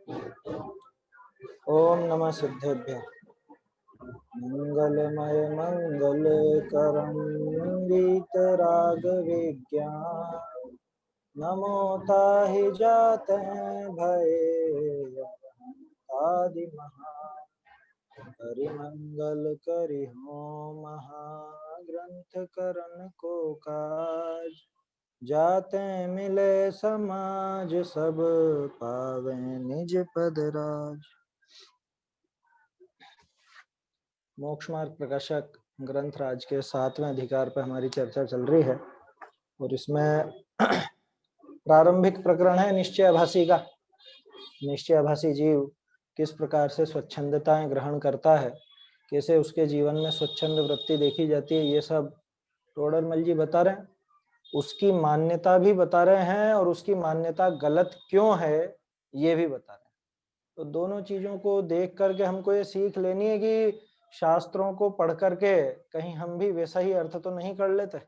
ओम नमः सिद्धेभ्यः। मंगलमय मंगलकरं वीतरागविज्ञान नमो ताहि जाते भये आदि महा हरिमंगल करि हो महाग्रंथ करण को काज जाते मिले समाज सब पावे निज पद राज। मोक्ष मार्ग प्रकाशक ग्रंथ राज के 7वें अधिकार पर हमारी चर्चा चल रही है और इसमें प्रारंभिक प्रकरण है निश्चयाभासी का। निश्चयाभासी जीव किस प्रकार से स्वच्छंदताएं ग्रहण करता है, कैसे उसके जीवन में स्वच्छंद वृत्ति देखी जाती है, ये सब टोडरमल जी बता रहे हैं। उसकी मान्यता भी बता रहे हैं और उसकी मान्यता गलत क्यों है ये भी बता रहे हैं। तो दोनों चीजों को देख करके हमको ये सीख लेनी है कि शास्त्रों को पढ़ करके कहीं हम भी वैसा ही अर्थ तो नहीं कर लेते,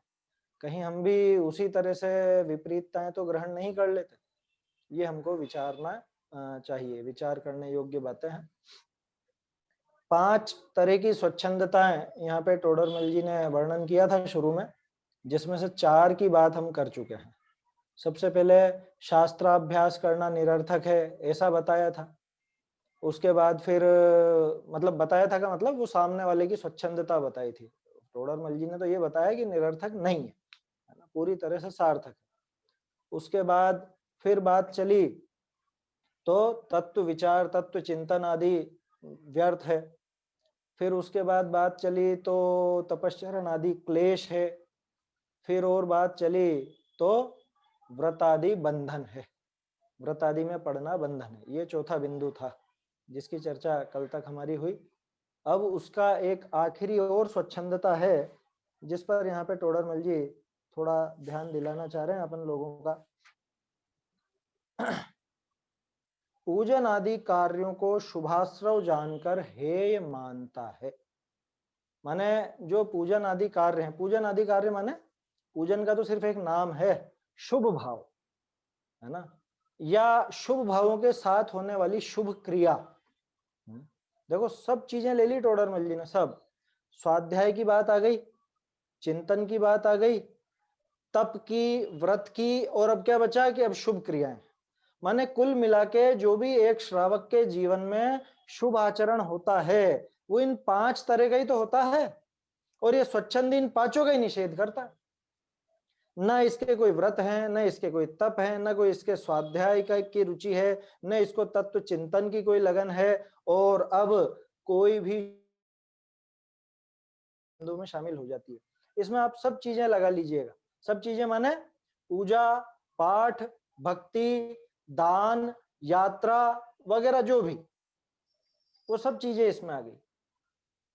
कहीं हम भी उसी तरह से विपरीतताएं तो ग्रहण नहीं कर लेते। ये हमको विचारना चाहिए, विचार करने योग्य बातें हैं। 5 तरह की स्वच्छंदताएं यहाँ पे टोडरमल जी ने वर्णन किया था शुरू में, जिसमें से 4 की बात हम कर चुके हैं। सबसे पहले शास्त्राभ्यास करना निरर्थक है ऐसा बताया था। उसके बाद फिर मतलब बताया था का मतलब वो सामने वाले की स्वच्छंदता बताई थी। टोडरमल जी ने तो ये बताया कि निरर्थक नहीं है ना, पूरी तरह से सार्थक है। उसके बाद फिर बात चली तो तत्व विचार तत्व चिंतन आदि व्यर्थ है। फिर उसके बाद बात चली तो तपश्चरण आदि क्लेश है। फिर और बात चली तो व्रत आदि बंधन है, व्रत आदि में पड़ना बंधन है। ये चौथा बिंदु था जिसकी चर्चा कल तक हमारी हुई। अब उसका एक आखिरी और स्वच्छंदता है जिस पर यहाँ पे टोडरमल जी थोड़ा ध्यान दिलाना चाह रहे हैं अपन लोगों का। पूजन आदि कार्यों को शुभाश्रव जानकर हेय मानता है। माने जो पूजन आदि कार्य हैं, पूजन आदि कार्य माने पूजन का तो सिर्फ एक नाम है, शुभ भाव है ना, या शुभ भावों के साथ होने वाली शुभ क्रिया। देखो सब चीजें ले ली टोडरमल जी ने, सब स्वाध्याय की बात आ गई, चिंतन की बात आ गई, तप की, व्रत की, और अब क्या बचा कि अब शुभ क्रियाएं। माने कुल मिला के जो भी एक श्रावक के जीवन में शुभ आचरण होता है वो इन 5 तरह का ही तो होता है, और ये स्वच्छंद इन 5 का ही निषेध करता है। न इसके कोई व्रत है, न इसके कोई तप है, न कोई इसके स्वाध्याय की रुचि है, न इसको तत्व चिंतन की कोई लगन है, और अब कोई भी में शामिल हो जाती है। इसमें आप सब चीजें लगा लीजिएगा। सब चीजें माने पूजा पाठ भक्ति दान यात्रा वगैरह जो भी, वो सब चीजें इसमें आ गई।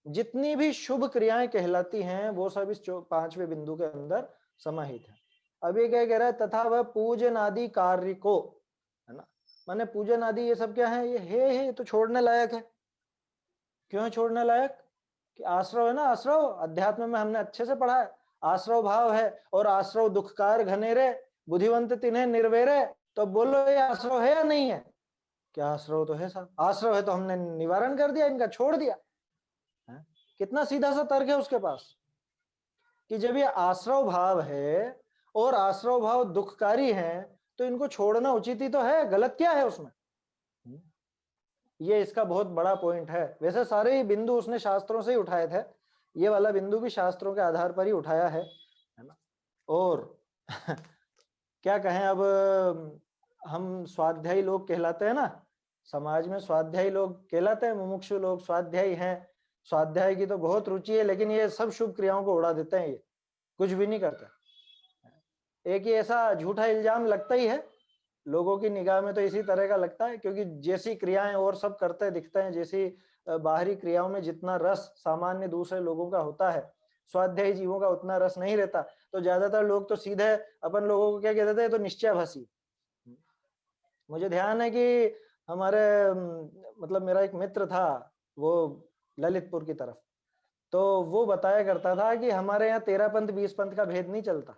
जितनी भी शुभ क्रियाएं कहलाती हैं वो सब इस 5वें बिंदु के अंदर समाहित है। अब ये क्या कह रहा है, तथा वह पूजन आदि कार्य को, है ना, माने पूजन आदि ये सब क्या है, ये तो छोड़ने लायक है। क्यों है छोड़ने लायक? कि आश्रव है ना, आश्रव अध्यात्म में हमने अच्छे से पढ़ा है, आश्रव भाव है, और आश्रव दुखकार घनेरे बुद्धिवंत तिन्हें निर्वेरे। तो बोलो ये आश्रव है या नहीं है? क्या आश्रव तो है साहब, आश्रव है तो हमने निवारण कर दिया, इनका छोड़ दिया है? कितना सीधा सा तर्क है उसके पास कि जब ये आश्रव भाव है और आश्रव भाव दुखकारी है तो इनको छोड़ना उचित ही तो है, गलत क्या है उसमें? ये इसका बहुत बड़ा पॉइंट है। वैसे सारे ही बिंदु उसने शास्त्रों से ही उठाए थे, ये वाला बिंदु भी शास्त्रों के आधार पर ही उठाया है ना। और क्या कहें, अब हम स्वाध्यायी लोग कहलाते हैं ना, समाज में स्वाध्यायी लोग कहलाते हैं, मुमुक्षु लोग स्वाध्यायी हैं, स्वाध्याय की तो बहुत रुचि है, लेकिन ये सब शुभ क्रियाओं को उड़ा देते हैं, ये कुछ भी नहीं करते। एक ही ऐसा झूठा इल्जाम लगता ही है लोगों की निगाह में, तो इसी तरह का लगता है, क्योंकि जैसी क्रियाएं और सब करते दिखते हैं, जैसी बाहरी क्रियाओं में जितना रस सामान्य दूसरे लोगों का होता है, स्वाध्यायी जीवों का उतना रस नहीं रहता। तो ज्यादातर लोग तो सीधे अपन लोगों को क्या कहते थे, तो निश्चयाभासी। मुझे ध्यान है कि हमारे मतलब मेरा एक मित्र था वो ललितपुर की तरफ, तो वो बताया करता था कि हमारे यहाँ 13 पंथ 20 पंथ का भेद नहीं चलता,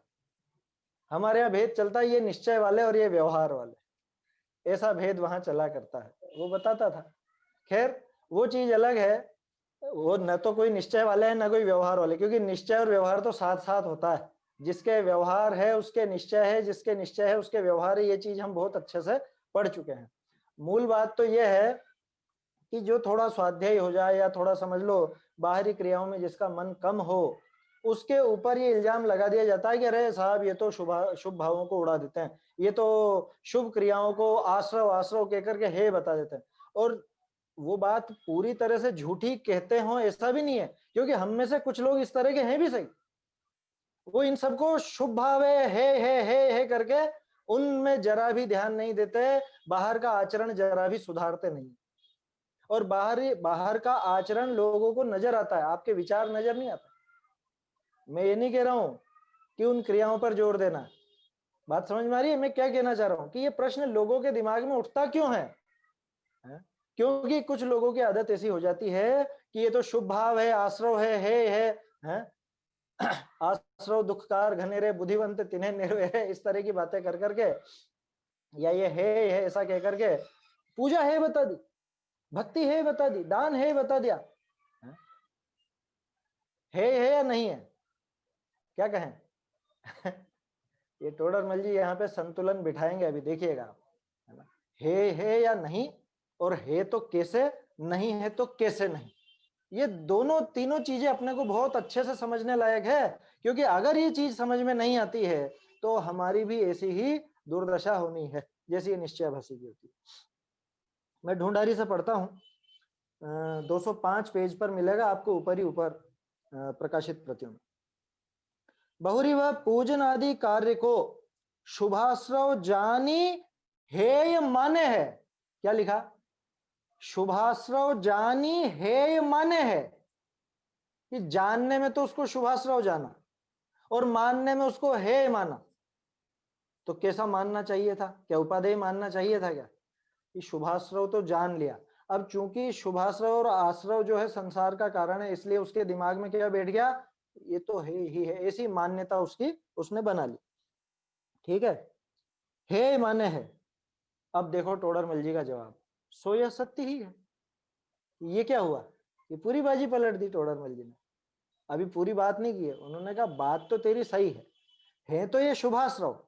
हमारे यहाँ भेद चलता है ये निश्चय वाले और ये व्यवहार वाले। ऐसा भेद वहां चला करता है, वो बताता था। खैर वो चीज अलग है, वो न तो कोई निश्चय वाले है न कोई व्यवहार वाले, क्योंकि निश्चय और व्यवहार तो साथ साथ होता है। जिसके व्यवहार है उसके निश्चय है, जिसके निश्चय है उसके व्यवहार है, ये चीज हम बहुत अच्छे से पढ़ चुके हैं। मूल बात तो यह है कि जो थोड़ा स्वाध्याय हो जाए या थोड़ा समझ लो बाहरी क्रियाओं में जिसका मन कम हो, उसके ऊपर ये इल्जाम लगा दिया जाता है कि अरे साहब ये तो शुभ भावों को उड़ा देते हैं, ये तो शुभ क्रियाओं को आश्रव आश्रव कहकर के हे बता देते हैं। और वो बात पूरी तरह से झूठी कहते हो ऐसा भी नहीं है, क्योंकि हम में से कुछ लोग इस तरह के हैं भी सही। वो इन सबको शुभ भाव है करके उनमें जरा भी ध्यान नहीं देते, बाहर का आचरण जरा भी सुधारते नहीं। और बाहर का आचरण लोगों को नजर आता है, आपके विचार नजर नहीं आता। मैं ये नहीं कह रहा हूं कि उन क्रियाओं पर जोर देना। बात समझ में आ रही है मैं क्या कहना चाह रहा हूं? कि ये प्रश्न लोगों के दिमाग में उठता क्यों है? क्योंकि कुछ लोगों की आदत ऐसी हो जाती है कि ये तो शुभ भाव है, आश्रव है? आश्रव दुखकार घनेरे बुद्धिवंत तिन्हें निर्वय है, इस तरह की बातें कर करके, या ये है ऐसा कह करके पूजा है बता दी, भक्ति है बता दी, दान है बता दिया। है या नहीं है? क्या कहें? ये टोडरमल जी यहाँ पे संतुलन बिठाएंगे, अभी देखिएगा आप, है ना? है या नहीं, और है तो कैसे, नहीं है तो कैसे नहीं, ये दोनों तीनों चीजें अपने को बहुत अच्छे से समझने लायक है। क्योंकि अगर ये चीज समझ में नहीं आती है तो हमारी भी ऐसी ही दुर्दशा होनी है जैसी ये निश्चय भाषी की होती है। मैं ढूंढारी से पढ़ता हूँ, 205 पेज पर मिलेगा आपको, ऊपर ही ऊपर प्रकाशित प्रतियों में। बहुरी वह पूजन आदि कार्य को शुभाश्रव जानी हेय माने है। क्या लिखा? शुभाश्रव जानी हेय माने है, कि जानने में तो उसको शुभाश्रव जाना और मानने में उसको हेय माना। तो कैसा मानना चाहिए था? क्या उपादेय मानना चाहिए था क्या? कि शुभाश्रव तो जान लिया, अब चूंकि शुभाश्रव और आश्रव जो है संसार का कारण है, इसलिए उसके दिमाग में क्या बैठ गया, ये तो है ही है, ऐसी मान्यता उसकी उसने बना ली। ठीक है माने है। अब देखो टोडरमल जी का जवाब, सो यह सत्य ही है। ये क्या हुआ? ये पूरी बाजी पलट दी टोडरमल जी ने। अभी पूरी बात नहीं की है, उन्होंने कहा बात तो तेरी सही है तो ये शुभाश्रव,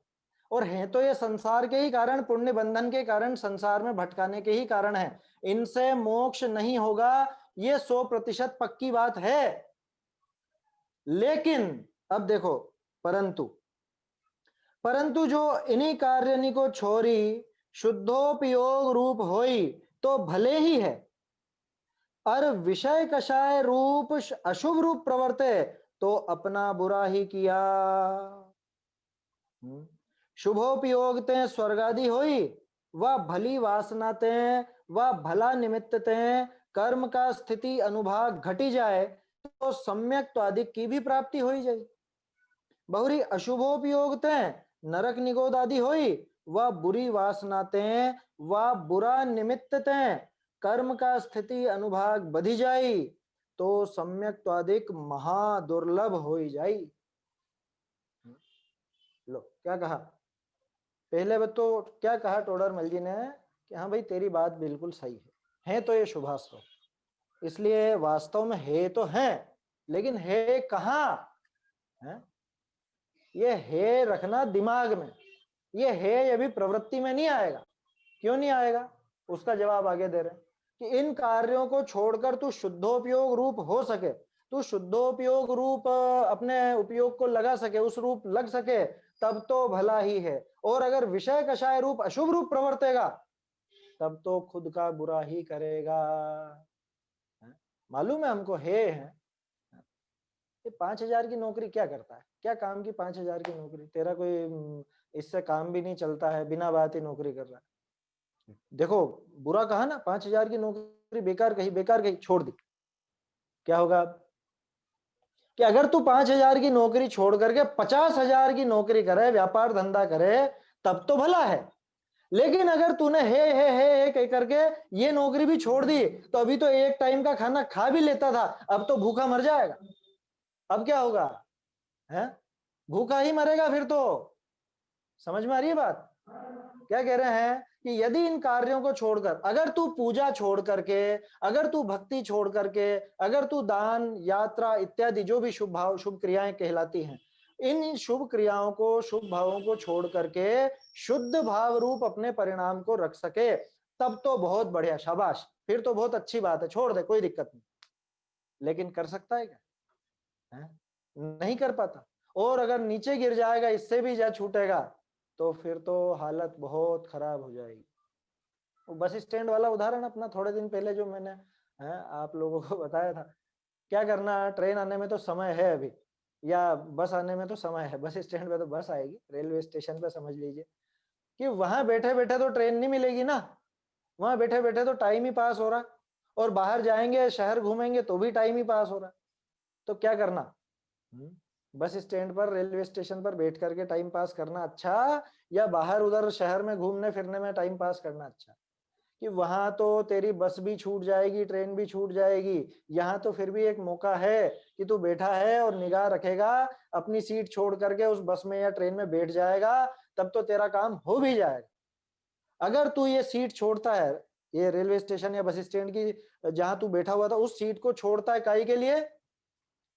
और है तो ये संसार के ही कारण, पुण्य बंधन के कारण, संसार में भटकाने के ही कारण है, इनसे मोक्ष नहीं होगा, ये 100% पक्की बात है। लेकिन अब देखो, परंतु जो इन्हीं कार्य को छोड़ी शुद्धोपयोग रूप होई तो भले ही है, और विषय कषाय रूप अशुभ रूप प्रवर्ते तो अपना बुरा ही किया। शुभोपयोगते स्वर्गादि होई, वह भली वासनाते, वह भला निमित्तते, कर्म का स्थिति अनुभाग घटी जाए तो सम्यक तो अधिक की भी प्राप्ति हो ही जाए। बहुरी अशुभोपयोगते नरक निगोद आदि होई, वह बुरी वासनाते, वह बुरा निमित्तते, कर्म का स्थिति अनुभाग बढ़ी जाई तो सम्यक तो अधिक महादुर्लभ हो ही जाई। लो क्या कहा पहले तो, क्या कहा टोडरमल जी ने कि हाँ भाई तेरी बात बिल्कुल सही है तो ये शुभाश्रव, इसलिए वास्तव में है तो है, लेकिन है कहाँ है? ये है रखना दिमाग में, ये है अभी प्रवृत्ति में नहीं आएगा। क्यों नहीं आएगा? उसका जवाब आगे दे रहे हैं कि इन कार्यों को छोड़कर तू शुद्धोपयोग रूप हो सके, तू शुद्धोपयोग रूप अपने उपयोग को लगा सके, उस रूप लग सके, तब तो भला ही है। और अगर विषय कषाय रूप अशुभ रूप प्रवर्तेगा तब तो खुद का बुरा ही करेगा। मालूम है हमको है ये 5,000 की नौकरी क्या करता है, क्या काम की 5,000 की नौकरी, तेरा कोई इससे काम भी नहीं चलता है, बिना बात ही नौकरी कर रहा है। देखो बुरा कहा ना, 5,000 की नौकरी बेकार कही छोड़ दी, क्या होगा कि अगर तू 5,000 की नौकरी छोड़ करके 50,000 की नौकरी करे, व्यापार धंधा करे, तब तो भला है। लेकिन अगर तूने है कह करके ये नौकरी भी छोड़ दी तो अभी तो एक टाइम का खाना खा भी लेता था, अब तो भूखा मर जाएगा। अब क्या होगा है? भूखा ही मरेगा फिर तो। समझ में आ रही है बात? क्या कह रहे हैं कि यदि इन कार्यों को छोड़कर, अगर तू पूजा छोड़ करके, अगर तू भक्ति छोड़ करके, अगर तू दान, यात्रा इत्यादि जो भी शुभ भाव, शुभ क्रियाएं कहलाती हैं, इन शुभ क्रियाओं को, शुभ भावों को छोड़ करके शुद्ध भाव रूप अपने परिणाम को रख सके, तब तो बहुत बढ़िया, शाबाश, फिर तो बहुत अच्छी बात है, छोड़ दे, कोई दिक्कत नहीं। लेकिन कर सकता है क्या? है? नहीं कर पाता। और अगर नीचे गिर जाएगा, इससे भी जा छूटेगा, तो फिर तो हालत बहुत खराब हो जाएगी। वो बस स्टैंड वाला उदाहरण अपना थोड़े दिन पहले जो मैंने आप लोगों को बताया था, क्या करना, ट्रेन आने में तो समय है अभी, या बस आने में तो समय है, बस स्टैंड पे तो बस आएगी, रेलवे स्टेशन पे समझ लीजिए कि वहां बैठे बैठे तो ट्रेन नहीं मिलेगी ना, वहां बैठे बैठे तो टाइम ही पास हो रहा, और बाहर जाएंगे, शहर घूमेंगे तो भी टाइम ही पास हो रहा। तो क्या करना, बस स्टैंड पर, रेलवे स्टेशन पर बैठ करके टाइम पास करना अच्छा, या बाहर उधर शहर में घूमने फिरने में टाइम पास करना अच्छा? कि वहां तो तेरी बस भी छूट जाएगी, ट्रेन भी छूट जाएगी, यहाँ तो फिर भी एक मौका है कि तू बैठा है और निगाह रखेगा, अपनी सीट छोड़ करके उस बस में या ट्रेन में बैठ जाएगा, तब तो तेरा काम हो भी जाएगा। अगर तू ये सीट छोड़ता है, ये रेलवे स्टेशन या बस स्टैंड की जहां तू बैठा हुआ था, उस सीट को छोड़ता है काहे के लिए?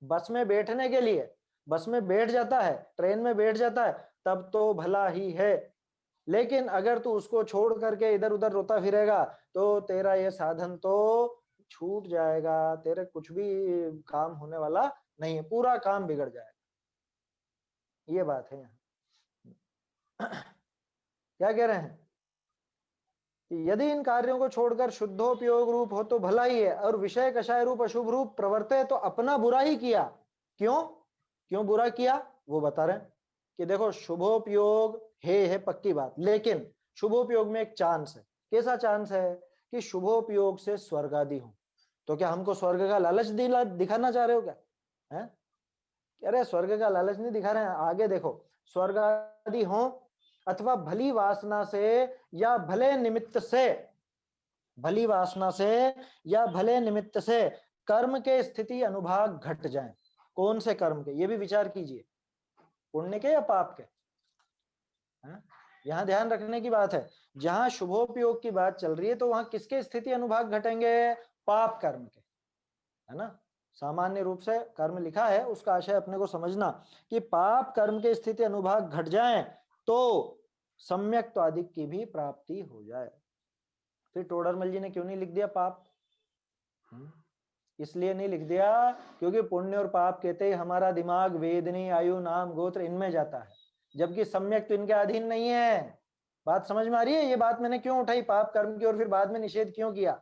बस में बैठने के लिए। बस में बैठ जाता है, ट्रेन में बैठ जाता है, तब तो भला ही है। लेकिन अगर तू उसको छोड़ करके इधर उधर रोता फिरेगा, तो तेरा ये साधन तो छूट जाएगा, तेरे कुछ भी काम होने वाला नहीं है, पूरा काम बिगड़ जाएगा। ये बात है यहाँ। क्या कह रहे हैं कि यदि इन कार्यों को छोड़कर शुद्धोपयोग रूप हो तो भला ही है, और विषय कषाय रूप अशुभ रूप प्रवर्ते तो अपना बुरा ही किया। क्यों क्यों बुरा किया, वो बता रहे हैं कि देखो, शुभोपयोग है पक्की बात, लेकिन शुभोपयोग में एक चांस है। कैसा चांस है? कि शुभोपयोग से स्वर्ग आदि हो। तो क्या हमको स्वर्ग का लालच दिखाना चाह रहे हो क्या? है? अरे स्वर्ग का लालच नहीं दिखा रहे हैं, आगे देखो, स्वर्ग आदि हो अथवा भली वासना से या भले निमित्त से, भली वासना से या भले निमित्त से कर्म के स्थिति अनुभाग घट जाए। कौन से कर्म के, ये भी विचार कीजिए, पुण्य के या पाप के? यहाँ ध्यान रखने की बात है, जहां शुभोपयोग की बात चल रही है तो वहां किसके स्थिति अनुभाग घटेंगे? पाप कर्म के, है ना। सामान्य रूप से कर्म लिखा है, उसका आशय अपने को समझना कि पाप कर्म के स्थिति अनुभाग घट जाए तो सम्यक तो आदि की भी प्राप्ति हो जाए। फिर टोडरमल जी ने क्यों नहीं लिख दिया पाप? इसलिए नहीं लिख दिया क्योंकि पुण्य और पाप कहते ही हमारा दिमाग वेदनी, आयु, नाम, गोत्र इनमें जाता है, जबकि सम्यक तो इनके अधीन नहीं है। बात समझ में आ रही है? ये बात मैंने क्यों उठाई पाप कर्म की और फिर बाद में निषेध क्यों किया?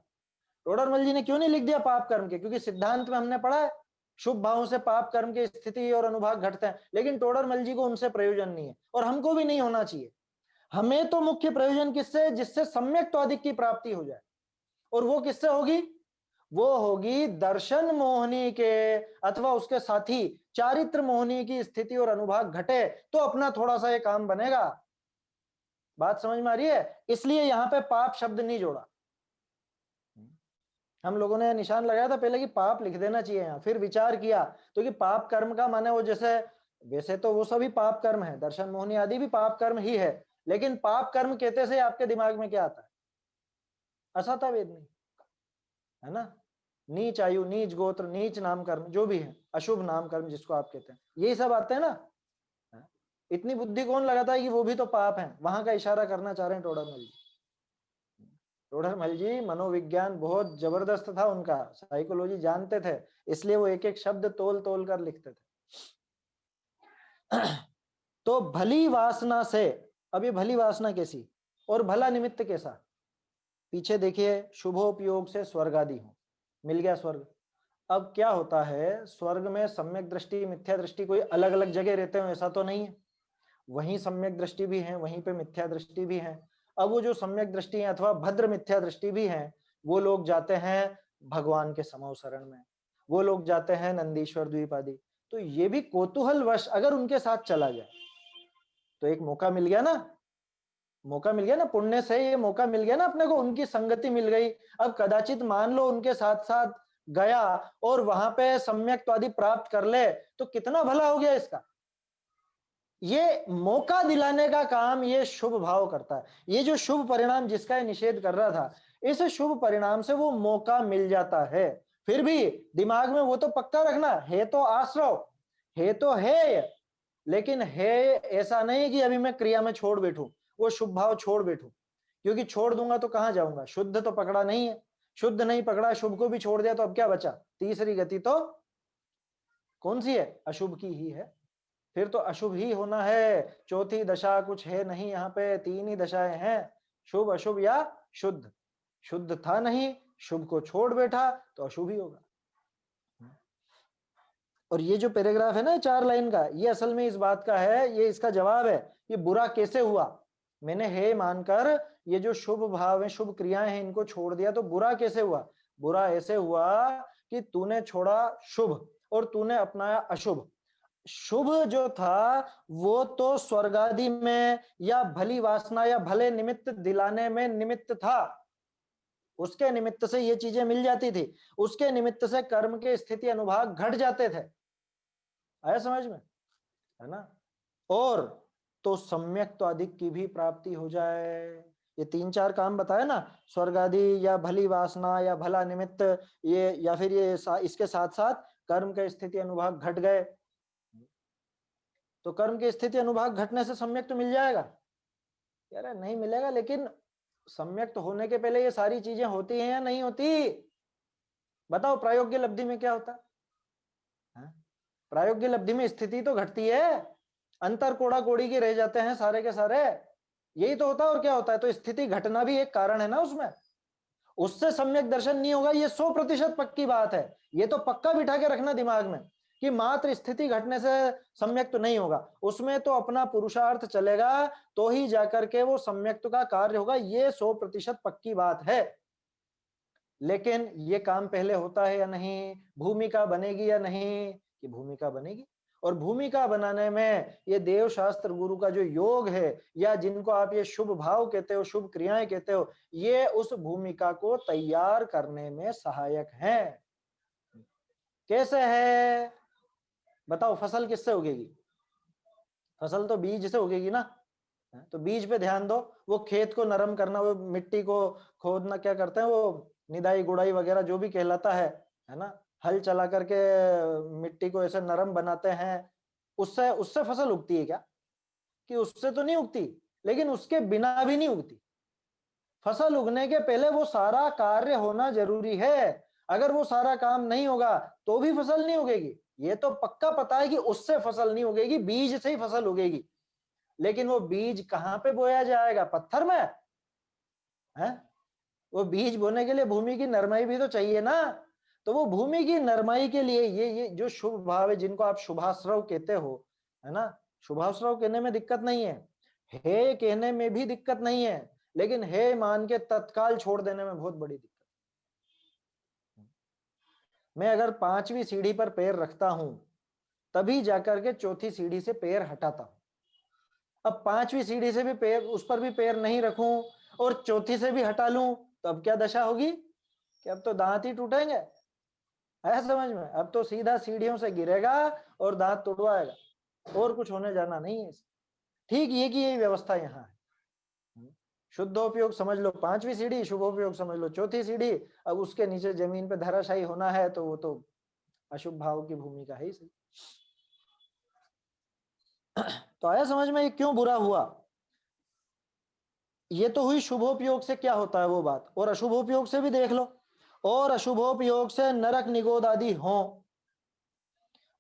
टोडरमल जी ने क्यों नहीं लिख दिया पाप कर्म के? क्योंकि सिद्धांत में हमने पढ़ा है शुभ भावों से पाप कर्म की स्थिति और अनुभाग घटते हैं, लेकिन टोडरमल जी को उनसे प्रयोजन नहीं है और हमको भी नहीं होना चाहिए। हमें तो मुख्य प्रयोजन किससे? जिससे सम्यक तो अधिक की प्राप्ति हो जाए, और वो किससे होगी? वो होगी दर्शन मोहनी के अथवा उसके साथी चारित्र मोहनी की स्थिति और अनुभाग घटे तो अपना थोड़ा सा ये काम बनेगा। बात समझ में आ रही है? इसलिए यहां पे पाप शब्द नहीं जोड़ा। हम लोगों ने निशान लगाया था पहले कि पाप लिख देना चाहिए यहाँ, फिर विचार किया तो कि पाप कर्म का माने वो जैसे, वैसे तो वो सभी पाप कर्म है, दर्शन मोहनी आदि भी पाप कर्म ही है, लेकिन पाप कर्म कहते से आपके दिमाग में क्या आता है? असता वेदनी, है ना। नीच आयु, नीच गोत्र, नीच नाम कर्म जो भी है, अशुभ नाम कर्म जिसको आप कहते हैं, यही सब आते हैं ना। इतनी बुद्धि कौन लगाता है कि वो भी तो पाप है? वहां का इशारा करना चाह रहे हैं टोडरमल जी। टोडरमल जी मनोविज्ञान बहुत जबरदस्त था उनका, साइकोलॉजी जानते थे, इसलिए वो एक एक शब्द तोल तोल कर लिखते थे। तो भली वासना से, अब ये भली वासना कैसी और भला निमित्त कैसा? पीछे देखिए, शुभोपयोग से स्वर्ग आदि हो, मिल गया स्वर्ग। अब क्या होता है, स्वर्ग में सम्यक दृष्टि, मिथ्या दृष्टि कोई अलग अलग जगह रहते हो ऐसा तो नहीं है, वहीं सम्यक दृष्टि भी है, वहीं पे मिथ्या दृष्टि भी है। अब वो जो सम्यक दृष्टि है अथवा भद्र मिथ्या दृष्टि भी है, वो लोग जाते हैं भगवान के समो शरण में, वो लोग जाते हैं नंदीश्वर द्वीप आदि। तो ये भी कौतूहल वश अगर उनके साथ चला जाए तो एक मौका मिल गया ना, मौका मिल गया ना, पुण्य से ये मौका मिल गया ना अपने को, उनकी संगति मिल गई। अब कदाचित मान लो उनके साथ साथ गया और वहां पे सम्यक आदि प्राप्त कर ले तो कितना भला हो गया इसका। ये मौका दिलाने का काम ये शुभ भाव करता है। ये जो शुभ परिणाम जिसका ये निषेध कर रहा था, इस शुभ परिणाम से वो मौका मिल जाता है। फिर भी दिमाग में वो तो पक्का रखना है, तो आश्रव है, तो है, लेकिन है ऐसा नहीं कि अभी मैं क्रिया में छोड़ बैठूं, वो शुभ भाव छोड़ बैठूं, क्योंकि छोड़ दूंगा तो कहां जाऊंगा? शुद्ध तो पकड़ा नहीं है, शुद्ध नहीं पकड़ा, शुभ को भी छोड़ दिया तो अब क्या बचा? तीसरी गति तो कौन सी है? अशुभ की ही है। फिर तो अशुभ ही होना है। चौथी दशा कुछ है नहीं, यहाँ पे तीन ही दशाएं हैं, शुभ अशुभ या शुद्ध। शुद्ध था नहीं, शुभ को छोड़ बैठा तो अशुभ ही होगा। और ये जो पैराग्राफ है ना 4 लाइन का, ये असल में इस बात का है, ये इसका जवाब है कि बुरा कैसे हुआ। मैंने हे मानकर ये जो शुभ भाव है, शुभ क्रियाएं हैं, इनको छोड़ दिया तो बुरा कैसे हुआ? बुरा ऐसे हुआ कि तूने छोड़ा शुभ और तूने अपनाया अशुभ। शुभ जो था वो तो स्वर्ग आदि में या भली वासना या भले निमित्त दिलाने में निमित्त था, उसके निमित्त से ये चीजें मिल जाती थी, उसके निमित्त से कर्म के स्थिति अनुभाग घट जाते थे। आया समझ में? है ना? और तो सम्यक तो अधिक की भी प्राप्ति हो जाए। ये 3-4 काम बताए ना, स्वर्ग आदि या भली वासना या भला निमित्त, ये या फिर ये इसके साथ साथ कर्म के स्थिति अनुभाग घट गए, तो कर्म की स्थिति अनुभाग घटने से सम्यक तो मिल जाएगा? कह रहे नहीं मिलेगा, लेकिन सम्यक तो होने के पहले ये सारी चीजें होती हैं या नहीं होती? बताओ प्रायोग्य लब्धि में क्या होता है? प्रायोग्य लब्धि में स्थिति तो घटती है, अंतर कोड़ा कोड़ी के रह जाते हैं सारे के सारे, यही तो होता है। और क्या होता है? तो स्थिति घटना भी एक कारण है ना उसमें, उससे सम्यक दर्शन नहीं होगा, ये 100% पक्की बात है। ये तो पक्का बिठा के रखना दिमाग में कि मात्र स्थिति घटने से सम्यक तो नहीं होगा, उसमें तो अपना पुरुषार्थ चलेगा तो ही जाकर के वो सम्यक्त का कार्य होगा, ये 100% पक्की बात है। लेकिन ये काम पहले होता है या नहीं? भूमिका बनेगी या नहीं? कि भूमिका बनेगी। और भूमिका बनाने में ये देव शास्त्र गुरु का जो योग है, या जिनको आप ये शुभ भाव कहते हो, शुभ क्रियाएं कहते हो, ये उस भूमिका को तैयार करने में सहायक हैं। कैसे है? बताओ, फसल किससे उगेगी? फसल तो बीज से उगेगी ना। तो बीज पे ध्यान दो, वो खेत को नरम करना, वो मिट्टी को खोदना, क्या करते हैं वो, निदाई गुड़ाई वगैरह जो भी कहलाता है ना, हल चला करके मिट्टी को ऐसे नरम बनाते हैं, उससे उससे फसल उगती है क्या? कि उससे तो नहीं उगती, लेकिन उसके बिना भी नहीं उगती। फसल उगने के पहले वो सारा कार्य होना जरूरी है। अगर वो सारा काम नहीं होगा तो भी फसल नहीं उगेगी। ये तो पक्का पता है कि उससे फसल नहीं उगेगी, बीज से ही फसल उगेगी। लेकिन वो बीज कहां पे बोया जाएगा? पत्थर में है? वो बीज बोने के लिए भूमि की नरमाई भी तो चाहिए ना। तो वो भूमि की नरमाई के लिए ये जो शुभ भाव है, जिनको आप शुभाश्रव कहते हो, है ना, शुभाश्रव कहने में दिक्कत नहीं है कहने में भी दिक्कत नहीं है, लेकिन हे मान के तत्काल छोड़ देने में बहुत बड़ी दिक्कत। मैं अगर 5वीं सीढ़ी पर पैर रखता हूं तभी जाकर के चौथी सीढ़ी से पैर हटाता हूं। अब 5वीं सीढ़ी से भी पैर, उस पर भी पैर नहीं रखूं और चौथी से भी हटा लूं, तो अब क्या दशा होगी? कि अब तो दांत ही टूटेंगे। है समझ में? अब तो सीधा सीढ़ियों से गिरेगा और दांत तुड़वाएगा, और कुछ होने जाना नहीं है। ठीक ये की यही व्यवस्था यहाँ है। शुद्धोपयोग समझ लो 5वीं सीढ़ी, शुभोपयोग समझ लो चौथी सीढ़ी। अब उसके नीचे जमीन पे धराशायी होना है तो वो तो अशुभ भाव की भूमिका है ही सही। तो आया समझ में ये क्यों बुरा हुआ? ये तो हुई शुभोपयोग से क्या होता है वो बात, और अशुभोपयोग से भी देख लो। और अशुभोपयोग से नरक निगोद आदि हो,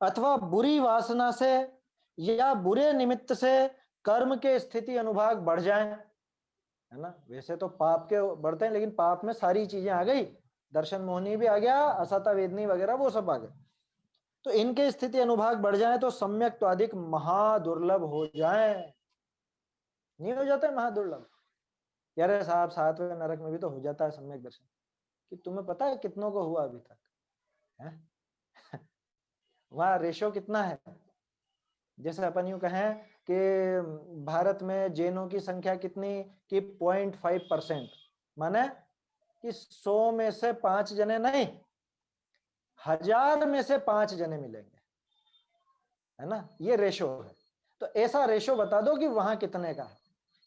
अथवा बुरी वासना से या बुरे निमित्त से कर्म के स्थिति अनुभाग बढ़ जाएं, है ना। वैसे तो पाप के बढ़ते हैं, लेकिन पाप में सारी चीजें आ गई, दर्शन मोहनी भी आ गया, असता वेदनी वगैरह वो सब आ गए। तो इनके स्थिति अनुभाग बढ़ जाए तो सम्यक तो अधिक महादुर्लभ हो जाए। नहीं हो जाता है महादुर्लभ? यार साहब 7वें नरक में भी तो हो जाता है सम्यक दर्शन, कि तुम्हें पता है कितनों को हुआ अभी तक है? वहां रेशो कितना है? जैसे अपन यूं कहें कि भारत में जैनों की संख्या कितनी, कि 0.5%, माने कि 100 में से 5 जने नहीं, 1000 में से 5 जने मिलेंगे, है ना। ये रेशो है। तो ऐसा रेशो बता दो कि वहां कितने का है,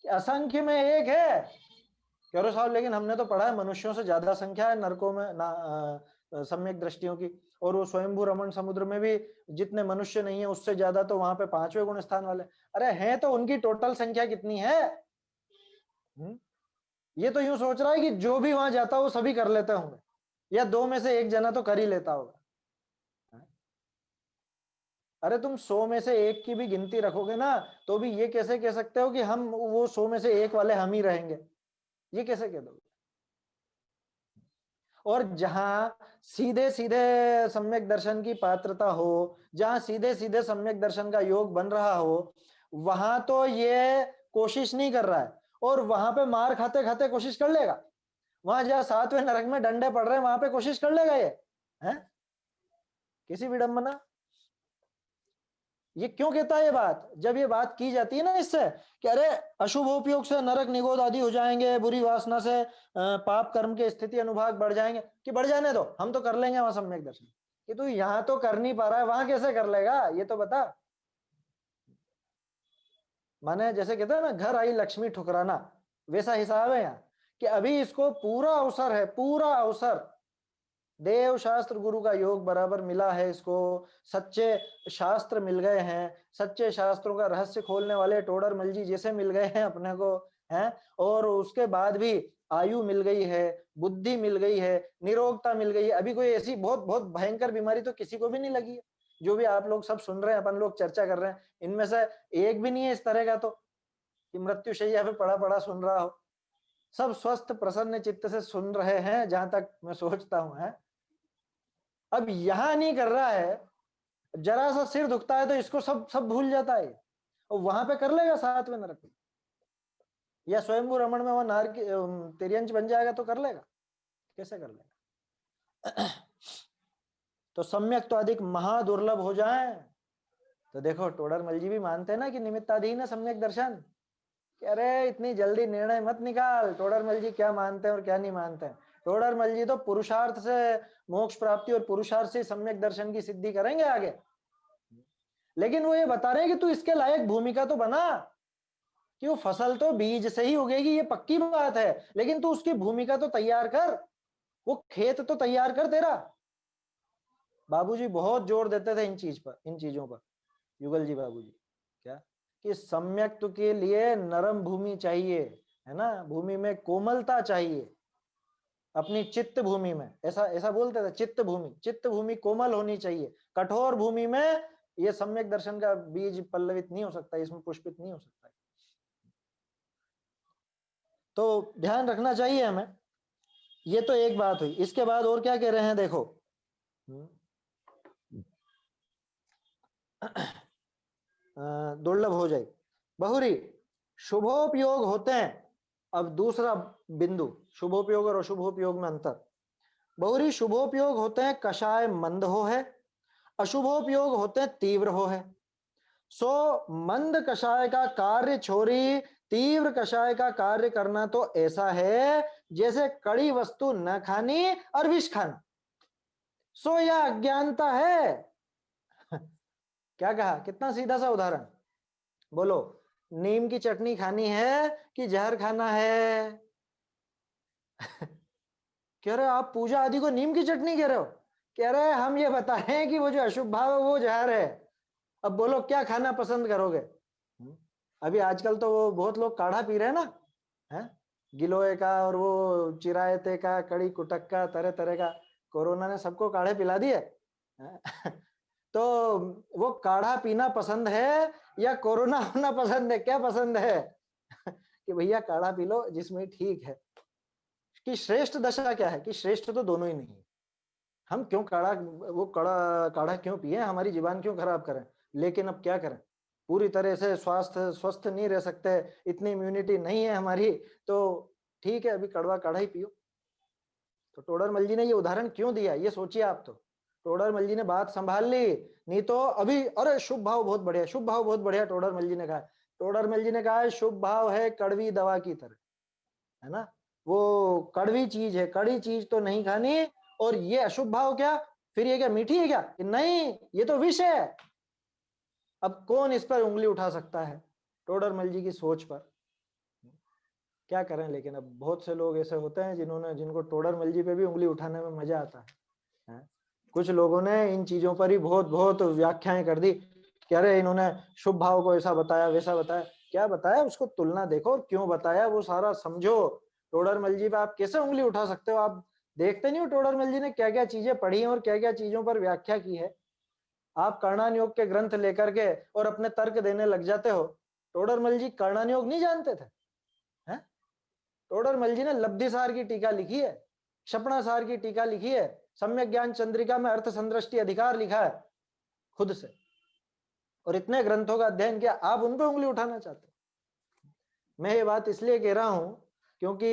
कि असंख्य में एक है। कह रहे साहब लेकिन हमने तो पढ़ा है मनुष्यों से ज्यादा संख्या है नरकों में सम्यक दृष्टियों की, और वो स्वयंभू रमण समुद्र में भी जितने मनुष्य नहीं है उससे ज्यादा, तो वहां पे 5वें गुण स्थान वाले। अरे हैं तो उनकी टोटल संख्या कितनी है? ये तो यूं सोच रहा है कि जो भी वहां जाता वो सभी कर लेते होंगे, या 2 में से 1 जना तो कर ही लेता होगा। अरे तुम 100 में से 1 की भी गिनती रखोगे ना, तो भी ये कैसे कह सकते हो कि हम वो 100 में से 1 वाले हम ही रहेंगे? ये कैसे कह दोगे? और जहां सीधे सीधे सम्यक दर्शन की पात्रता हो, जहां सीधे सीधे सम्यक दर्शन का योग बन रहा हो, वहां तो ये कोशिश नहीं कर रहा है, और वहां पे मार खाते खाते कोशिश कर लेगा। वहां जहां 7वें नरक में डंडे पड़ रहे हैं वहां पे कोशिश कर लेगा ये? है किसी विडंबना? ये क्यों कहता है ये बात? जब ये बात की जाती है ना इससे कि अरे अशुभ उपयोग से नरक निगोद आदि हो जाएंगे, बुरी वासना से पाप कर्म के स्थिति अनुभाग बढ़ जाएंगे, कि बढ़ जाने दो, हम तो कर लेंगे वहां सम्यक दर्शन। कि तू यहाँ तो कर नहीं पा रहा है, वहां कैसे कर लेगा ये तो बता। माने जैसे कहते हैं ना घर आई लक्ष्मी ठुकराना, वैसा हिसाब है यहाँ, कि अभी इसको पूरा अवसर है, पूरा अवसर। देव शास्त्र गुरु का योग बराबर मिला है इसको, सच्चे शास्त्र मिल गए हैं, सच्चे शास्त्रों का रहस्य खोलने वाले टोडरमल जी जैसे मिल गए हैं अपने को, हैं। और उसके बाद भी आयु मिल गई है, बुद्धि मिल गई है, निरोगता मिल गई है। अभी कोई ऐसी बहुत बहुत भयंकर बीमारी तो किसी को भी नहीं लगी है। जो भी आप लोग सब सुन रहे हैं, अपन लोग चर्चा कर रहे हैं, इनमें से एक भी नहीं है इस तरह का तो कि मृत्युशैया पे पड़ा पड़ा सुन रहा हो। सब स्वस्थ प्रसन्न चित्त से सुन रहे हैं, जहां तक मैं सोचता हूं है। अब यहां नहीं कर रहा है, जरा सा सिर दुखता है तो इसको सब सब भूल जाता है, और वहां पे कर लेगा 7वें नरक में, या स्वयंभू रमण में वो नार की तिर्यंच बन जाएगा तो कर लेगा? कैसे कर लेगा? तो सम्यक तो अधिक महादुर्लभ हो जाए। तो देखो टोडरमल जी भी मानते हैं ना कि निमित्ताधीन है सम्यक दर्शन, कि अरे इतनी जल्दी निर्णय मत निकाल, टोडरमल जी क्या मानते हैं और क्या नहीं मानते हैं। टोडरमल जी तो पुरुषार्थ से मोक्ष प्राप्ति और पुरुषार्थ से सम्यक दर्शन की सिद्धि करेंगे आगे। लेकिन वो ये बता रहे हैं कि तू इसके लायक भूमिका तो बना, कि वो फसल तो बीज से ही उगेगी, ये पक्की बात है, लेकिन तू उसकी भूमिका तो तैयार कर, वो खेत तो तैयार कर तेरा। बाबूजी बहुत जोर देते थे इन चीजों पर, युगल जी बाबूजी, क्या कि सम्यक्त के लिए नरम भूमि चाहिए, है ना, भूमि में कोमलता चाहिए, अपनी चित्त भूमि में, ऐसा ऐसा बोलते थे, चित्त भूमि कोमल होनी चाहिए। कठोर भूमि में ये सम्यक दर्शन का बीज पल्लवित नहीं हो सकता, इसमें पुष्पित नहीं हो सकता। तो ध्यान रखना चाहिए हमें। ये तो एक बात हुई। इसके बाद और क्या कह रहे हैं देखो, दुर्लभ हो जाए बहुरी शुभोपयोग होते हैं। अब दूसरा बिंदु, शुभोपयोग और अशुभोपयोग में अंतर। बहुरी शुभोपयोग होते हैं कषाय मंद हो है, अशुभोपयोग होते हैं तीव्र हो है। सो मंद कषाय का कार्य छोरी तीव्र कषाय का कार्य करना तो ऐसा है जैसे कड़ी वस्तु न खानी और विष खाना। सो यह अज्ञानता है। क्या कहा, कितना सीधा सा उदाहरण। बोलो, नीम की चटनी खानी है कि जहर खाना है? कह रहे आप पूजा आदि को नीम की चटनी कह रहे हो? कह रहे हम ये बता रहे हैं कि वो जो अशुभ भाव है वो जहर है। अब बोलो क्या खाना पसंद करोगे? अभी आजकल तो वो बहुत लोग काढ़ा पी रहे हैं ना, है, गिलोय का और वो चिरायते का, कड़ी कुटक का, तरह तरह का। कोरोना ने सबको काढ़े पिला दिए। तो वो काढ़ा पीना पसंद है या कोरोना होना पसंद है? क्या पसंद है? कि भैया काढ़ा पी लो जिसमें ठीक है। कि श्रेष्ठ दशा क्या है, कि श्रेष्ठ तो दोनों ही नहीं है। हम क्यों काढ़ा, वो काढ़ा काढ़ा क्यों पिए, हमारी जीवन क्यों खराब करें? लेकिन अब क्या करें, पूरी तरह से स्वास्थ्य स्वस्थ नहीं रह सकते, इतनी इम्यूनिटी नहीं है हमारी, तो ठीक है अभी कड़वा काढ़ा ही पियो। तो टोडरमल जी ने ये उदाहरण क्यों दिया, ये सोचिए आप। तो टोडरमल जी ने बात संभाल ली, नहीं तो अभी अरे शुभ भाव बहुत बढ़िया, शुभ भाव बहुत बढ़िया, टोडरमल जी ने कहा। टोडरमल जी ने कहा शुभ भाव है कड़वी दवा की तरह, है ना, वो कड़वी चीज है, कड़ी चीज तो नहीं खानी। और ये अशुभ भाव क्या, फिर ये क्या मीठी है क्या? नहीं, ये तो विष है। अब कौन इस पर उंगली उठा सकता है? टोडरमल जी की सोच पर क्या करें, लेकिन अब बहुत से लोग ऐसे होते हैं जिनको टोडरमल जी पे भी उंगली उठाने में मजा आता है। कुछ लोगों ने इन चीजों पर ही बहुत बहुत व्याख्याएं कर दी कि अरे इन्होंने शुभ भाव को ऐसा बताया वैसा बताया। क्या बताया उसको तुलना देखो और क्यों बताया वो सारा समझो। टोडरमल जी पे आप कैसे उंगली उठा सकते हो? आप देखते नहीं हो टोडरमल जी ने क्या क्या चीजें पढ़ी हैं और क्या क्या चीजों पर व्याख्या की है। आप कर्णान योग के ग्रंथ लेकर के और अपने तर्क देने लग जाते हो। टोडरमल जी कर्णान योग नहीं जानते थे? हैं? टोडरमल जी ने लब्धिसार की टीका लिखी है, क्षपणासार की टीका लिखी है, सम्यक ज्ञान चंद्रिका में अर्थ संदृष्टि अधिकार लिखा है खुद से, और इतने ग्रंथों का अध्ययन किया। आप उन पे उंगली उठाना चाहते हो? मैं ये बात इसलिए कह रहा हूं क्योंकि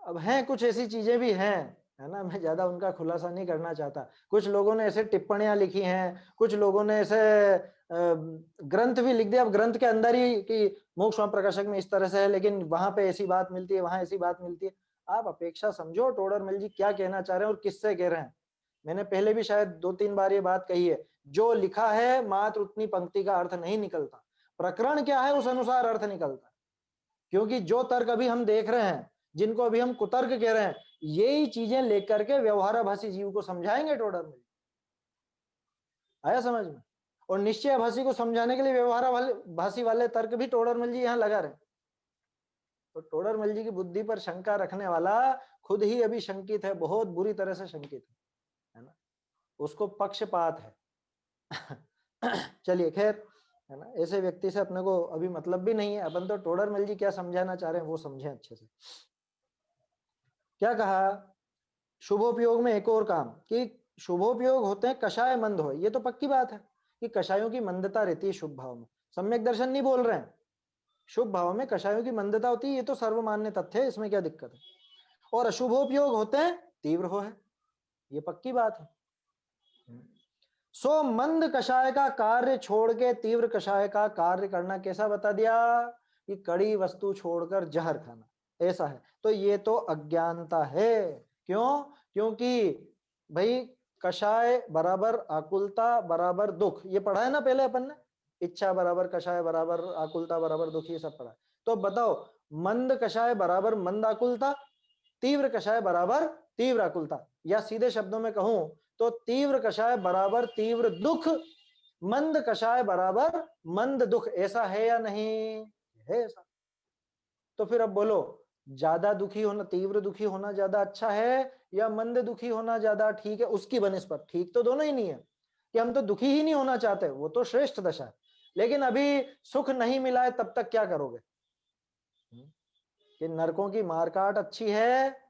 अब हैं कुछ ऐसी चीजें भी हैं, है ना, मैं ज्यादा उनका खुलासा नहीं करना चाहता। कुछ लोगों ने ऐसे टिप्पणियां लिखी हैं, कुछ लोगों ने ऐसे ग्रंथ भी लिख दिया। अब ग्रंथ के अंदर ही कि मोक्ष प्रकाशक में इस तरह से है, लेकिन वहां पे ऐसी बात मिलती है, वहां ऐसी बात मिलती है। आप अपेक्षा समझो टोडरमल जी क्या कहना चाह रहे हैं और किससे कह रहे हैं। मैंने पहले भी शायद 2-3 बार ये बात कही है, जो लिखा है मात्र उतनी पंक्ति का अर्थ नहीं निकलता, प्रकरण क्या है उस अनुसार अर्थ निकलता है। क्योंकि जो तर्क अभी हम देख रहे हैं, जिनको अभी हम कुतर्क कह रहे हैं, यही चीजें लेकर के व्यवहाराभासी जीव को समझाएंगे टोडरमल। आया समझ में? और निश्चयाभासी को समझाने के लिए व्यवहाराभासी वाले तर्क भी टोडरमल जी यहाँ लगा रहे हैं। तो टोडरमल जी की बुद्धि पर शंका रखने वाला खुद ही अभी शंकित है, बहुत बुरी तरह से शंकित है ना, उसको पक्षपात है। चलिए खैर, है ना, ऐसे व्यक्ति से अपने को अभी मतलब भी नहीं है। अपन तो टोडरमल जी क्या समझाना चाह रहे हैं वो समझें अच्छे से। क्या कहा? शुभोपयोग में एक और काम कि शुभोपयोग होते हैं कषाय मंद हो, ये तो पक्की बात है कि कषायों की मंदता रहती है शुभ भाव में। सम्यक दर्शन नहीं बोल रहे हैं, शुभ भाव में कषायों की मंदता होती है, ये तो सर्वमान्य तथ्य है, इसमें क्या दिक्कत है। और अशुभोपयोग होते हैं तीव्र हो है, ये पक्की बात है। सो मंद कषाय का कार्य छोड़ के तीव्र कषाय का कार्य करना कैसा बता दिया कि कड़ी वस्तु छोड़कर जहर खाना, ऐसा है। तो ये तो अज्ञानता है। क्यों? क्योंकि भाई कषाय बराबर आकुलता बराबर दुख, ये पढ़ा है ना पहले अपन ने। इच्छा बराबर कषाय बराबर आकुलता बराबर दुख, ये सब पढ़ा है। तो बताओ, मंद कषाय बराबर मंद आकुलता, तीव्र कषाय बराबर तीव्र आकुलता, या सीधे शब्दों में कहूं तो तीव्र कषाय बराबर तीव्र दुख, मंद कषाय बराबर मंद दुख, ऐसा है या नहीं है? ऐसा। तो फिर अब बोलो, ज्यादा दुखी होना, तीव्र दुखी होना ज्यादा अच्छा है या मंद दुखी होना ज्यादा ठीक है? उसकी बनिस्पत ठीक तो दोनों ही नहीं है, कि हम तो दुखी ही नहीं होना चाहते, वो तो श्रेष्ठ दशा है। लेकिन अभी सुख नहीं मिला है, तब तक क्या करोगे? कि नरकों की मारकाट अच्छी है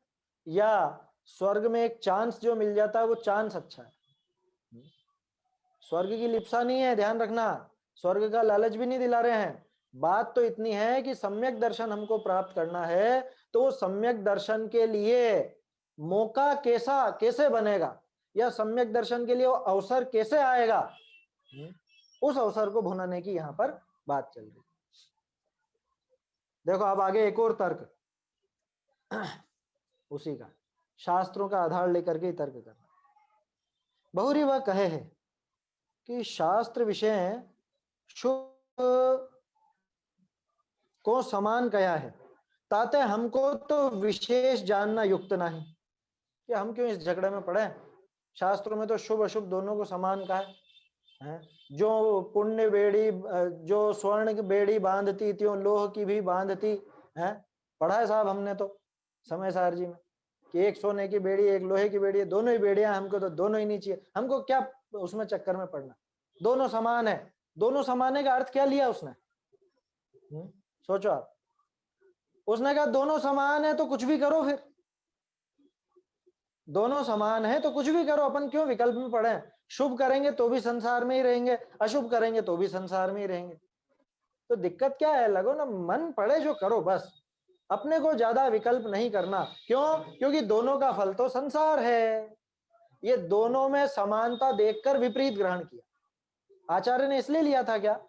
या स्वर्ग में एक चांस जो मिल जाता है वो चांस अच्छा है? स्वर्ग की लिप्सा नहीं है, ध्यान रखना, स्वर्ग का लालच भी नहीं दिला रहे हैं। बात तो इतनी है कि सम्यक दर्शन हमको प्राप्त करना है, तो वो सम्यक दर्शन के लिए मौका कैसे बनेगा, या सम्यक दर्शन के लिए वो अवसर कैसे आएगा, उस अवसर को भुनाने की यहां पर बात चल रही। देखो अब आगे एक और तर्क उसी का, शास्त्रों का आधार लेकर के तर्क करना। बहुरी वह कहे है कि शास्त्र विषय शुभ को समान कया है, ताते हमको तो विशेष जानना युक्त नहीं, कि हम क्यों इस झगड़े में पड़े। शास्त्रों में तो शुभ अशुभ दोनों को समान कहा है। जो पुण्य बेड़ी, जो स्वर्ण की बेड़ी बांधती त्यों लोह की भी बांधती है, पढ़ा है साहब हमने तो समय सार जी में, कि एक सोने की बेड़ी एक लोहे की बेड़ी है, दोनों ही बेड़ियां, हमको तो दोनों ही नहीं चाहिए। हमको क्या उसमें चक्कर में पड़ना, दोनों समान है। दोनों समान है का अर्थ क्या लिया उसने? सोचो आप, उसने कहा दोनों समान है तो कुछ भी करो, फिर दोनों समान है तो कुछ भी करो, अपन क्यों विकल्प में पड़े? शुभ करेंगे तो भी संसार में ही रहेंगे, अशुभ करेंगे तो भी संसार में ही रहेंगे। तो दिक्कत क्या है? लगो ना, मन पड़े जो करो बस, अपने को ज्यादा विकल्प नहीं करना। क्यों? क्योंकि दोनों का फल तो संसार है। ये दोनों में समानता देखकर विपरीत ग्रहण किया आचार्य ने, इसलिए लिया था क्या?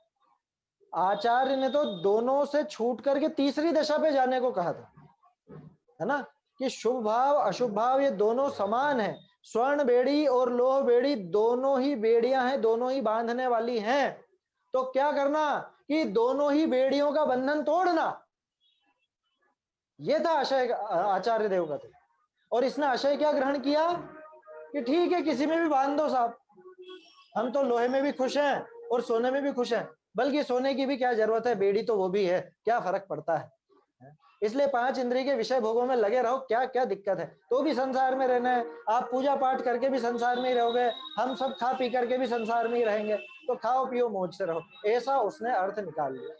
आचार्य ने तो दोनों से छूट करके तीसरी दशा पे जाने को कहा था, है ना, कि शुभ भाव अशुभ भाव ये दोनों समान है। स्वर्ण बेड़ी और लोह बेड़ी दोनों ही बेड़ियां हैं, दोनों ही बांधने वाली हैं, तो क्या करना कि दोनों ही बेड़ियों का बंधन तोड़ना। यह था आशय आचार्य देव का। और इसने आशय क्या ग्रहण किया कि ठीक है, किसी में भी बांध दो साहब, हम तो लोहे में भी खुश हैं और सोने में भी खुश हैं, बल्कि सोने की भी क्या जरूरत है, बेड़ी तो वो भी है, क्या फर्क पड़ता है। इसलिए 5 इंद्रिय के विषय भोगों में लगे रहो, क्या क्या दिक्कत है, तो भी संसार में रहना है। आप पूजा पाठ करके भी संसार में ही रहोगे, हम सब खा पी करके भी संसार में ही रहेंगे, तो खाओ पियो मौज से रहो, ऐसा उसने अर्थ निकाल लिया।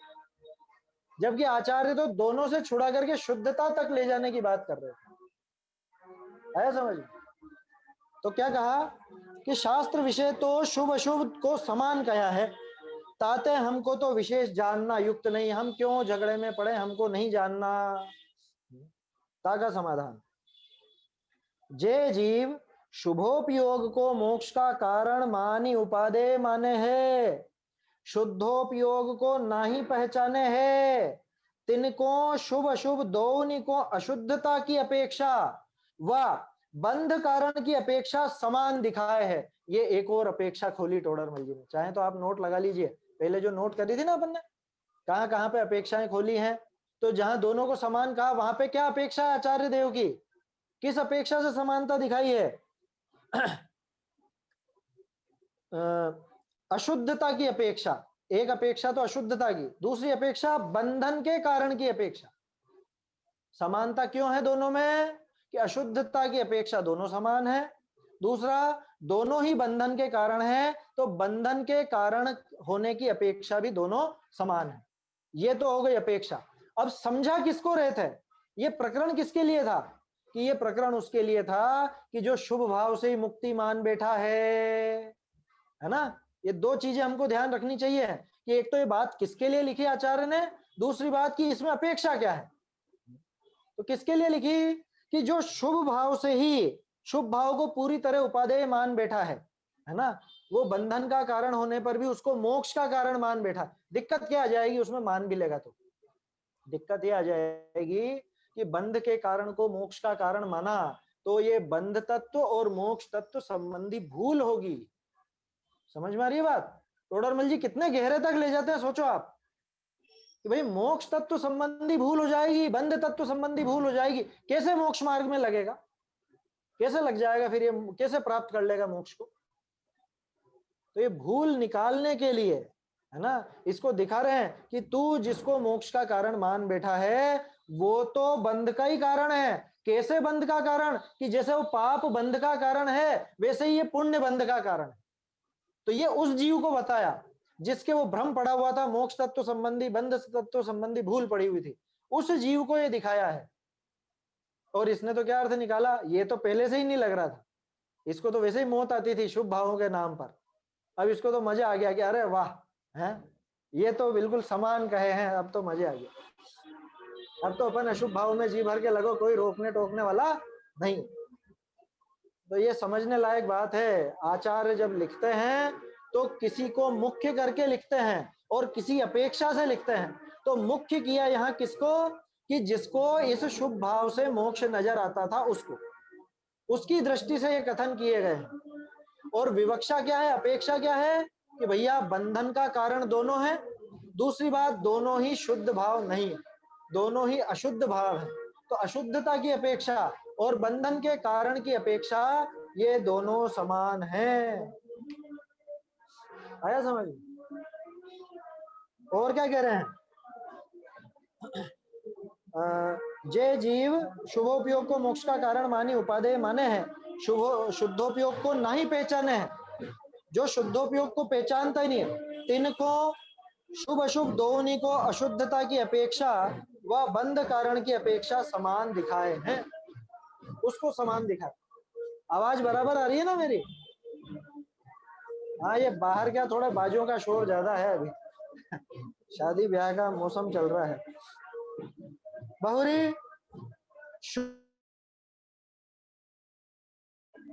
जबकि आचार्य तो दोनों से छुड़ा करके शुद्धता तक ले जाने की बात कर रहे थे। आया समझ? तो क्या कहा कि शास्त्र विषय तो शुभ अशुभ को समान कहा है, ताते हमको तो विशेष जानना युक्त नहीं, हम क्यों झगड़े में पड़े, हमको नहीं जानना। ताका समाधान, जे जीव शुभोपयोग को मोक्ष का कारण मानी उपादेय माने है, शुद्धोपयोग को नहीं पहचाने है, तिनको शुभ अशुभ दोनों को अशुद्धता की अपेक्षा व बंध कारण की अपेक्षा समान दिखाए है। ये एक और अपेक्षा खोली टोडरमल जी ने, चाहे तो आप नोट लगा लीजिए, पहले जो नोट करी थी ना अपन ने, कहां कहां पे अपेक्षाएं खोली हैं, तो जहां दोनों को समान कहा वहां पे क्या अपेक्षा है आचार्य देव की, किस अपेक्षा से समानता दिखाई है? अशुद्धता की अपेक्षा, एक अपेक्षा तो अशुद्धता की, दूसरी अपेक्षा बंधन के कारण की अपेक्षा। समानता क्यों है दोनों में कि अशुद्धता की अपेक्षा दोनों समान है, दूसरा दोनों ही बंधन के कारण है, तो बंधन के कारण होने की अपेक्षा भी दोनों समान है। ये तो हो गई अपेक्षा। अब समझा किसको रहे थे, ये प्रकरण किसके लिए था कि ये प्रकरण उसके लिए था कि जो शुभ भाव से ही मुक्ति मान बैठा है ना। ये दो चीजें हमको ध्यान रखनी चाहिए कि एक तो ये बात किसके लिए लिखी आचार्य ने, दूसरी बात कि इसमें अपेक्षा क्या है। तो किसके लिए लिखी कि जो शुभ भाव से ही, शुभ भाव को पूरी तरह उपादेय मान बैठा है ना, वो बंधन का कारण होने पर भी उसको मोक्ष का कारण मान बैठा। दिक्कत क्या आ जाएगी उसमें मान भी लेगा तो दिक्कत ये आ जाएगी कि बंध के कारण को मोक्ष का कारण माना तो ये बंध तत्व और मोक्ष तत्व संबंधी भूल होगी। समझ में आ रही है बात? टोडरमल जी कितने गहरे तक ले जाते हैं, सोचो आप कि भाई मोक्ष तत्व संबंधी भूल हो जाएगी, बंध तत्व संबंधी भूल हो जाएगी, कैसे मोक्ष मार्ग में लगेगा, कैसे लग जाएगा, फिर ये कैसे प्राप्त कर लेगा मोक्ष को। तो ये भूल निकालने के लिए है ना, इसको दिखा रहे हैं कि तू जिसको मोक्ष का कारण मान बैठा है वो तो बंध का ही कारण है। कैसे बंध का कारण कि जैसे वो पाप बंध का कारण है वैसे ही ये पुण्य बंध का कारण है। तो ये उस जीव को बताया जिसके वो भ्रम पड़ा हुआ था, मोक्ष तत्व संबंधी बंध तत्व संबंधी भूल पड़ी हुई थी, उस जीव को ये दिखाया है। और इसने तो क्या अर्थ निकाला, ये तो पहले से ही नहीं लग रहा था, इसको तो वैसे ही मौत आती थी शुभ भावों के नाम पर। अब इसको तो मजा आ गया कि अरे वाह है, ये तो बिल्कुल समान कहे हैं, अब तो मजे आ गया, अब तो अपन अशुभ भाव में जी भर के लगो, कोई रोकने टोकने वाला नहीं। तो ये समझने लायक बात है, आचार्य जब लिखते हैं तो किसी को मुख्य करके लिखते हैं और किसी अपेक्षा से लिखते हैं। तो मुख्य किया यहाँ किसको कि जिसको इस शुभ भाव से मोक्ष नजर आता था उसको, उसकी दृष्टि से ये कथन किए गए हैं। और विवक्षा क्या है, अपेक्षा क्या है कि भैया बंधन का कारण दोनों है, दूसरी बात दोनों ही शुद्ध भाव नहीं है, दोनों ही अशुद्ध भाव है। तो अशुद्धता की अपेक्षा और बंधन के कारण की अपेक्षा ये दोनों समान है। आया समझ? और क्या कह रहे हैं, जे जीव शुभोपयोग को मोक्ष का कारण मानी उपादेय माने हैं, शुद्धोपयोग को नहीं पहचाने हैं। जो शुद्धोपयोग को पहचानता ही नहीं है, तिनको शुभ अशुभ दोनों को अशुद्धता की अपेक्षा व बंध कारण की अपेक्षा समान दिखाए हैं, उसको समान दिखाए। आवाज बराबर आ रही है ना मेरी? हाँ, ये बाहर क्या थोड़ा बाजों का शोर ज्यादा है अभी शादी ब्याह का मौसम चल रहा है। बहुरी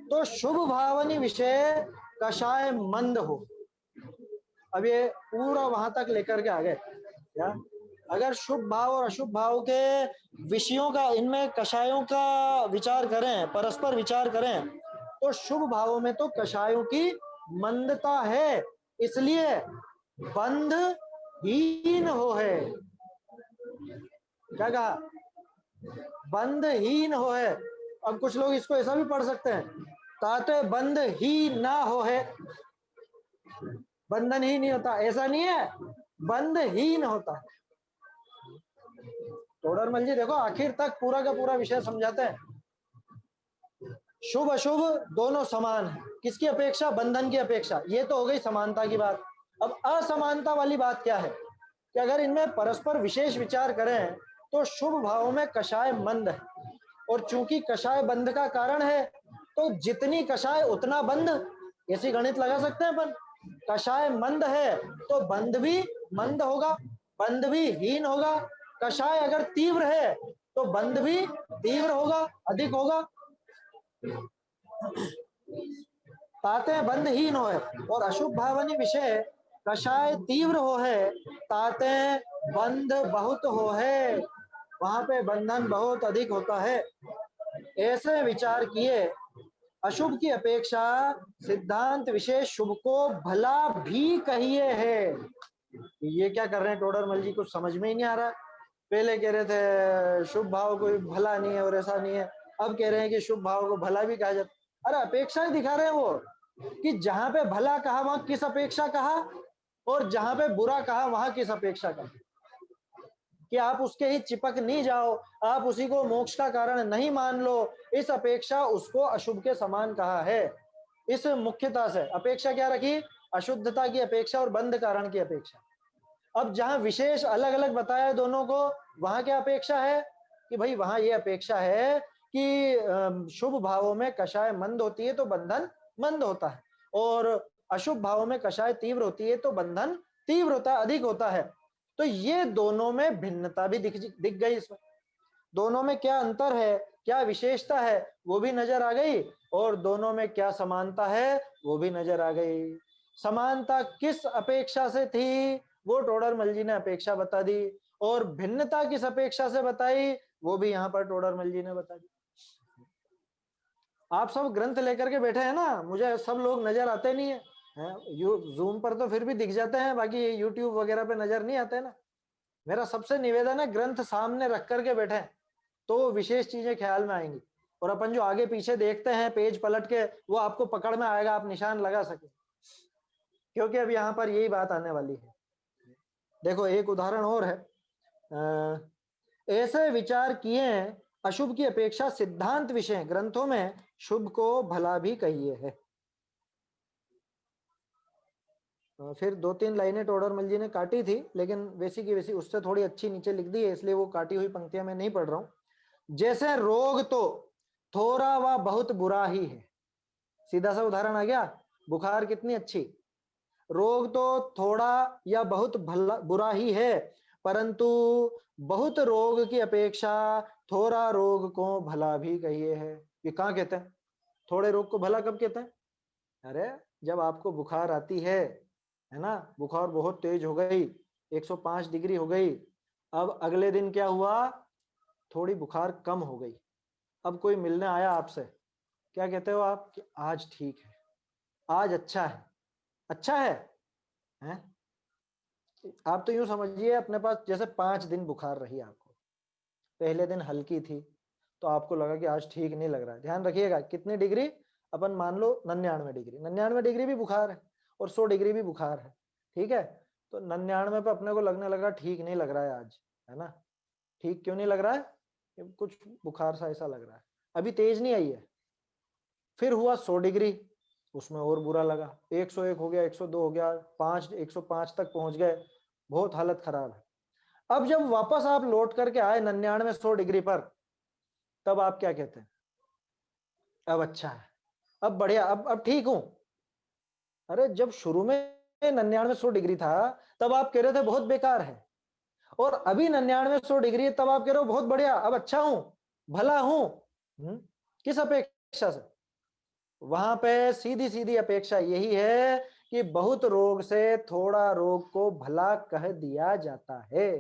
तो शुभ भावनी विषय कषाय मंद हो। अब ये पूरा वहां तक लेकर के आ गए क्या, अगर शुभ भाव और अशुभ भाव के विषयों का, इनमें कषायों का विचार करें, परस्पर विचार करें, तो शुभ भावों में तो कषायों की मंदता है, इसलिए बंध हीन हो है। क्या कहा? बंधहीन हो है। अब कुछ लोग इसको ऐसा भी पढ़ सकते हैं, ताते बंध ही ना हो है, बंधन ही नहीं होता, ऐसा नहीं है, बंधहीन होता है। टोडरमल जी देखो आखिर तक पूरा का पूरा विषय समझाते हैं। शुभ अशुभ दोनों समान है, किसकी अपेक्षा? बंधन की अपेक्षा। ये तो हो गई समानता की बात। अब असमानता वाली बात क्या है कि अगर इनमें परस्पर विशेष विचार करें तो शुभ भाव में कषाय मंद है, और चूंकि कषाय बंध का कारण है तो जितनी कषाय उतना बंध, ऐसी गणित लगा सकते हैं अपन। कषाय मंद है तो बंध भी मंद होगा, बंध भी हीन होगा। कषाय अगर तीव्र है तो बंध भी तीव्र होगा, अधिक होगा। ताते बंध हीन हो है, और अशुभ भावनी विषय कषाय तीव्र हो है, ताते बंध बहुत हो है, वहां पे बंधन बहुत अधिक होता है। ऐसे विचार किए अशुभ की अपेक्षा सिद्धांत विशेष शुभ को भला भी कहिए है। ये क्या कर रहे हैं टोडरमल जी, कुछ समझ में ही नहीं आ रहा। पहले कह रहे थे शुभ भाव कोई भला नहीं है और ऐसा नहीं है, अब कह रहे हैं कि शुभ भाव को भला भी कहा जाता। अरे अपेक्षा ही दिखा रहे हैं वो, कि जहां पे भला कहा वहां किस अपेक्षा कहा, और जहां पे बुरा कहा वहां किस अपेक्षा कहा, कि आप उसके ही चिपक नहीं जाओ, आप उसी को मोक्ष का कारण नहीं मान लो, इस अपेक्षा उसको अशुभ के समान कहा है। इस मुख्यता से अपेक्षा क्या रखी? अशुद्धता की अपेक्षा और बंध कारण की अपेक्षा। अब जहां विशेष अलग अलग बताया है दोनों को, वहां क्या अपेक्षा है कि भाई वहां ये अपेक्षा है कि शुभ भावों में कषाय मंद होती है तो बंधन मंद होता है, और अशुभ भावों में कषाय तीव्र होती है तो बंधन तीव्र होता है, अधिक होता है। तो ये दोनों में भिन्नता भी दिख गई इसमें। दोनों में क्या अंतर है, क्या विशेषता है, वो भी नजर आ गई, और दोनों में क्या समानता है वो भी नजर आ गई। समानता किस अपेक्षा से थी वो टोडरमल जी ने अपेक्षा बता दी, और भिन्नता किस अपेक्षा से बताई वो भी यहाँ पर टोडरमल जी ने बता दी। आप सब ग्रंथ लेकर के बैठे हैं ना, मुझे सब लोग नजर आते नहीं है, जूम पर तो फिर भी दिख जाते हैं, बाकी यूट्यूब वगैरह पे नजर नहीं आते ना। मेरा सबसे निवेदन है ग्रंथ सामने रख करके बैठे तो विशेष चीजें ख्याल में आएंगी, और अपन जो आगे पीछे देखते हैं पेज पलट के वो आपको पकड़ में आएगा, आप निशान लगा सके, क्योंकि अब यहाँ पर यही बात आने वाली है। देखो एक उदाहरण और है, ऐसे विचार किए अशुभ की अपेक्षा सिद्धांत विषय ग्रंथों में शुभ को भला भी कहिए है। फिर दो तीन लाइनें टोडरमल जी ने काटी थी, लेकिन वैसी की वैसी उससे थोड़ी अच्छी नीचे लिख दी है, इसलिए वो काटी हुई पंक्तियां मैं नहीं पढ़ रहा हूं। जैसे रोग तो थोड़ा व बहुत बुरा ही है, सीधा सा उदाहरण आ गया। बुखार कितनी अच्छी, रोग तो थोड़ा या बहुत भला बुरा ही है, परंतु बहुत रोग की अपेक्षा थोड़ा रोग को भला भी कहिए है। ये कहाँ कहते हैं? थोड़े रोग को भला कब कहते हैं? अरे जब आपको बुखार आती है ना, बुखार बहुत तेज हो गई, 105 डिग्री हो गई, अब अगले दिन क्या हुआ, थोड़ी बुखार कम हो गई, अब कोई मिलने आया आपसे, क्या कहते हो आप कि आज ठीक है, आज अच्छा है, अच्छा है? आप तो यूं समझिए अपने पास जैसे 5 दिन बुखार रही आपको, पहले दिन हल्की थी तो आपको लगा कि आज ठीक नहीं लग रहा है। ध्यान रखिएगा कितनी डिग्री, अपन मान लो 99 डिग्री, 99 डिग्री भी बुखार है और 100 डिग्री भी बुखार है, ठीक है? तो 99 पे अपने को लगने लगा ठीक नहीं लग रहा है आज, है ना? ठीक क्यों नहीं लग रहा है? कुछ बुखार सा ऐसा लग रहा है, अभी तेज नहीं आई है। फिर हुआ 100 डिग्री, उसमें और बुरा लगा, 101 हो गया, 102 हो गया, 105 तक पहुंच गए, बहुत हालत खराब है। अब जब वापस आप लौट करके आए 99-100 डिग्री पर, तब आप क्या कहते हैं? अब अच्छा है, अब बढ़िया, अब ठीक हूं। अरे जब शुरू में 99-100 डिग्री था तब आप कह रहे थे बहुत बेकार है, और अभी 99-100 डिग्री तब आप कह रहे हो बहुत बढ़िया, अब अच्छा हूं, भला हूं। किस अपेक्षा से? वहां पे सीधी सीधी अपेक्षा यही है कि बहुत रोग से थोड़ा रोग को भला कह दिया जाता है।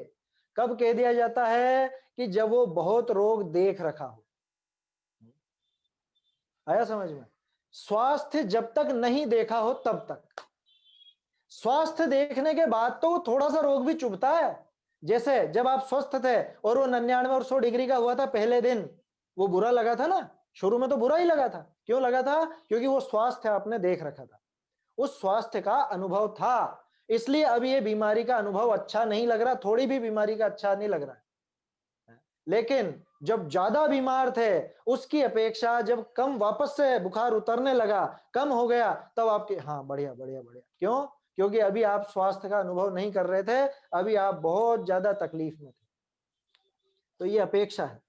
कब कह दिया जाता है? कि जब वो बहुत रोग देख रखा हो। आया समझ में? स्वास्थ्य जब तक नहीं देखा हो तब तक, स्वास्थ्य देखने के बाद तो थोड़ा सा रोग भी चुभता है। जैसे जब आप स्वस्थ थे और वो 99 और 100 डिग्री का हुआ था पहले दिन, वो बुरा लगा था ना, शुरू में तो बुरा ही लगा था। क्यों लगा था? क्योंकि वो स्वास्थ्य आपने देख रखा था, उस स्वास्थ्य का अनुभव था, इसलिए अब ये बीमारी का अनुभव अच्छा नहीं लग रहा, थोड़ी भी बीमारी का अच्छा नहीं लग रहा है। लेकिन जब ज्यादा बीमार थे उसकी अपेक्षा जब कम, वापस से बुखार उतरने लगा, कम हो गया, तब आपके हाँ बढ़िया बढ़िया बढ़िया। क्यों? क्योंकि अभी आप स्वास्थ्य का अनुभव नहीं कर रहे थे, अभी आप बहुत ज्यादा तकलीफ में थे। तो ये अपेक्षा है।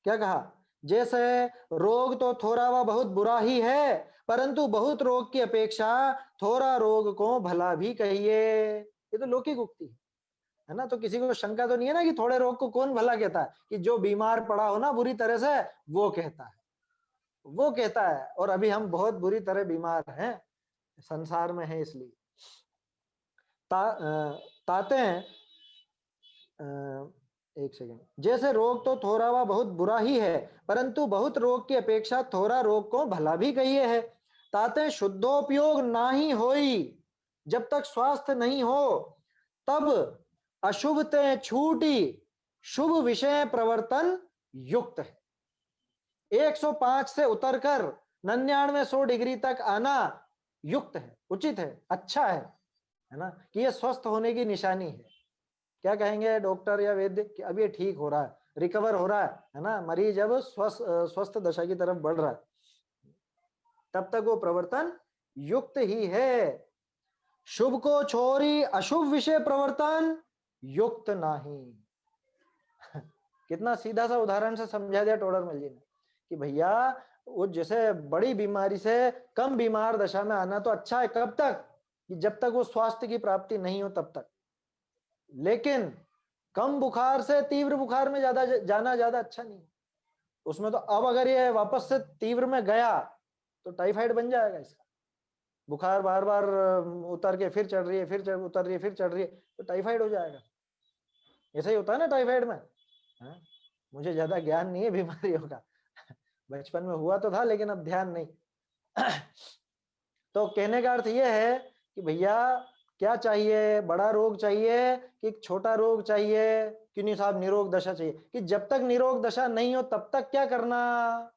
क्या कहा? जैसे रोग तो थोड़ा व बहुत बुरा ही है, परंतु बहुत रोग की अपेक्षा थोड़ा रोग को भला भी कहिए। ये तो लौकिक उक्ति है ना। तो किसी को शंका तो नहीं है ना कि थोड़े रोग को कौन भला कहता है? कि जो बीमार पड़ा हो ना बुरी तरह से, वो कहता है, वो कहता है। और अभी हम बहुत बुरी तरह बीमार हैं, संसार में है, इसलिए ताते हैं। एक सेकंड। जैसे रोग तो थोड़ा व बहुत बुरा ही है, परंतु बहुत रोग की अपेक्षा थोड़ा रोग को भला भी कहिए है। ताते शुद्धोपयोग ना ही होई, जब तक स्वास्थ्य नहीं हो तब अशुभ ते छूटी, शुभ विषय प्रवर्तन युक्त है। 105 से उतरकर 99 100 डिग्री तक आना युक्त है, उचित है, अच्छा है ना, कि यह स्वस्थ होने की निशानी है। क्या कहेंगे डॉक्टर या वैद्य कि अब ये ठीक हो रहा है, रिकवर हो रहा है ना, मरीज अब स्वस्थ दशा की तरफ बढ़ रहा है, तब तक वो प्रवर्तन युक्त ही है। शुभ को छोरी अशुभ विषय प्रवर्तन युक्त नहीं। कितना सीधा सा उदाहरण से समझा दिया टोडरमल जी ने कि भैया वो जैसे बड़ी बीमारी से कम बीमार दशा में आना तो अच्छा है, कब तक? कि जब तक वो स्वास्थ्य की प्राप्ति नहीं हो तब तक। लेकिन कम बुखार से तीव्र बुखार में ज्यादा जाना ज्यादा अच्छा नहीं। उसमें तो अब अगर ये वापस से तीव्र में गया तो टाइफाइड बन जाएगा इसका। बुखार बार बार उतर के फिर चढ़ रही है, फिर उतर रही है, फिर चढ़ रही है, तो टाइफाइड हो जाएगा। ऐसा ही होता है ना टाइफाइड में। हाँ? मुझे ज्यादा ज्ञान नहीं है बीमारियों का, बचपन में हुआ तो था लेकिन अब ध्यान नहीं। तो कहने का अर्थ यह है कि भैया क्या चाहिए, बड़ा रोग चाहिए कि छोटा रोग चाहिए? कि नहीं साहब निरोग दशा चाहिए। कि जब तक निरोग दशा नहीं हो तब तक क्या करना?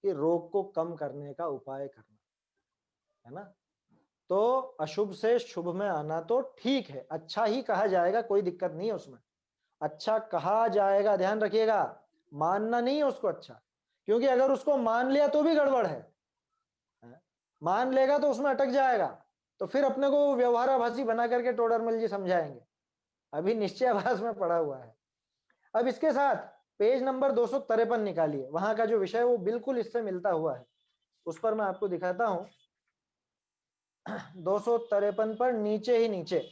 कि रोग को कम करने का उपाय करना, है ना। तो अशुभ से शुभ में आना तो ठीक है, अच्छा ही कहा जाएगा, कोई दिक्कत नहीं है उसमें, अच्छा कहा जाएगा, ध्यान रखिएगा, मानना नहीं है उसको अच्छा। क्योंकि अगर उसको मान लिया तो भी गड़बड़ है, मान लेगा तो उसमें अटक जाएगा, तो फिर अपने को व्यवहाराभासी बना करके टोडरमल जी समझाएंगे। अभी निश्चयाभास में पड़ा हुआ है। अब इसके साथ पेज नंबर 253 निकालिए, वहां का जो विषय वो बिल्कुल इससे मिलता हुआ है, उस पर मैं आपको दिखाता हूं। 253 पर नीचे ही नीचे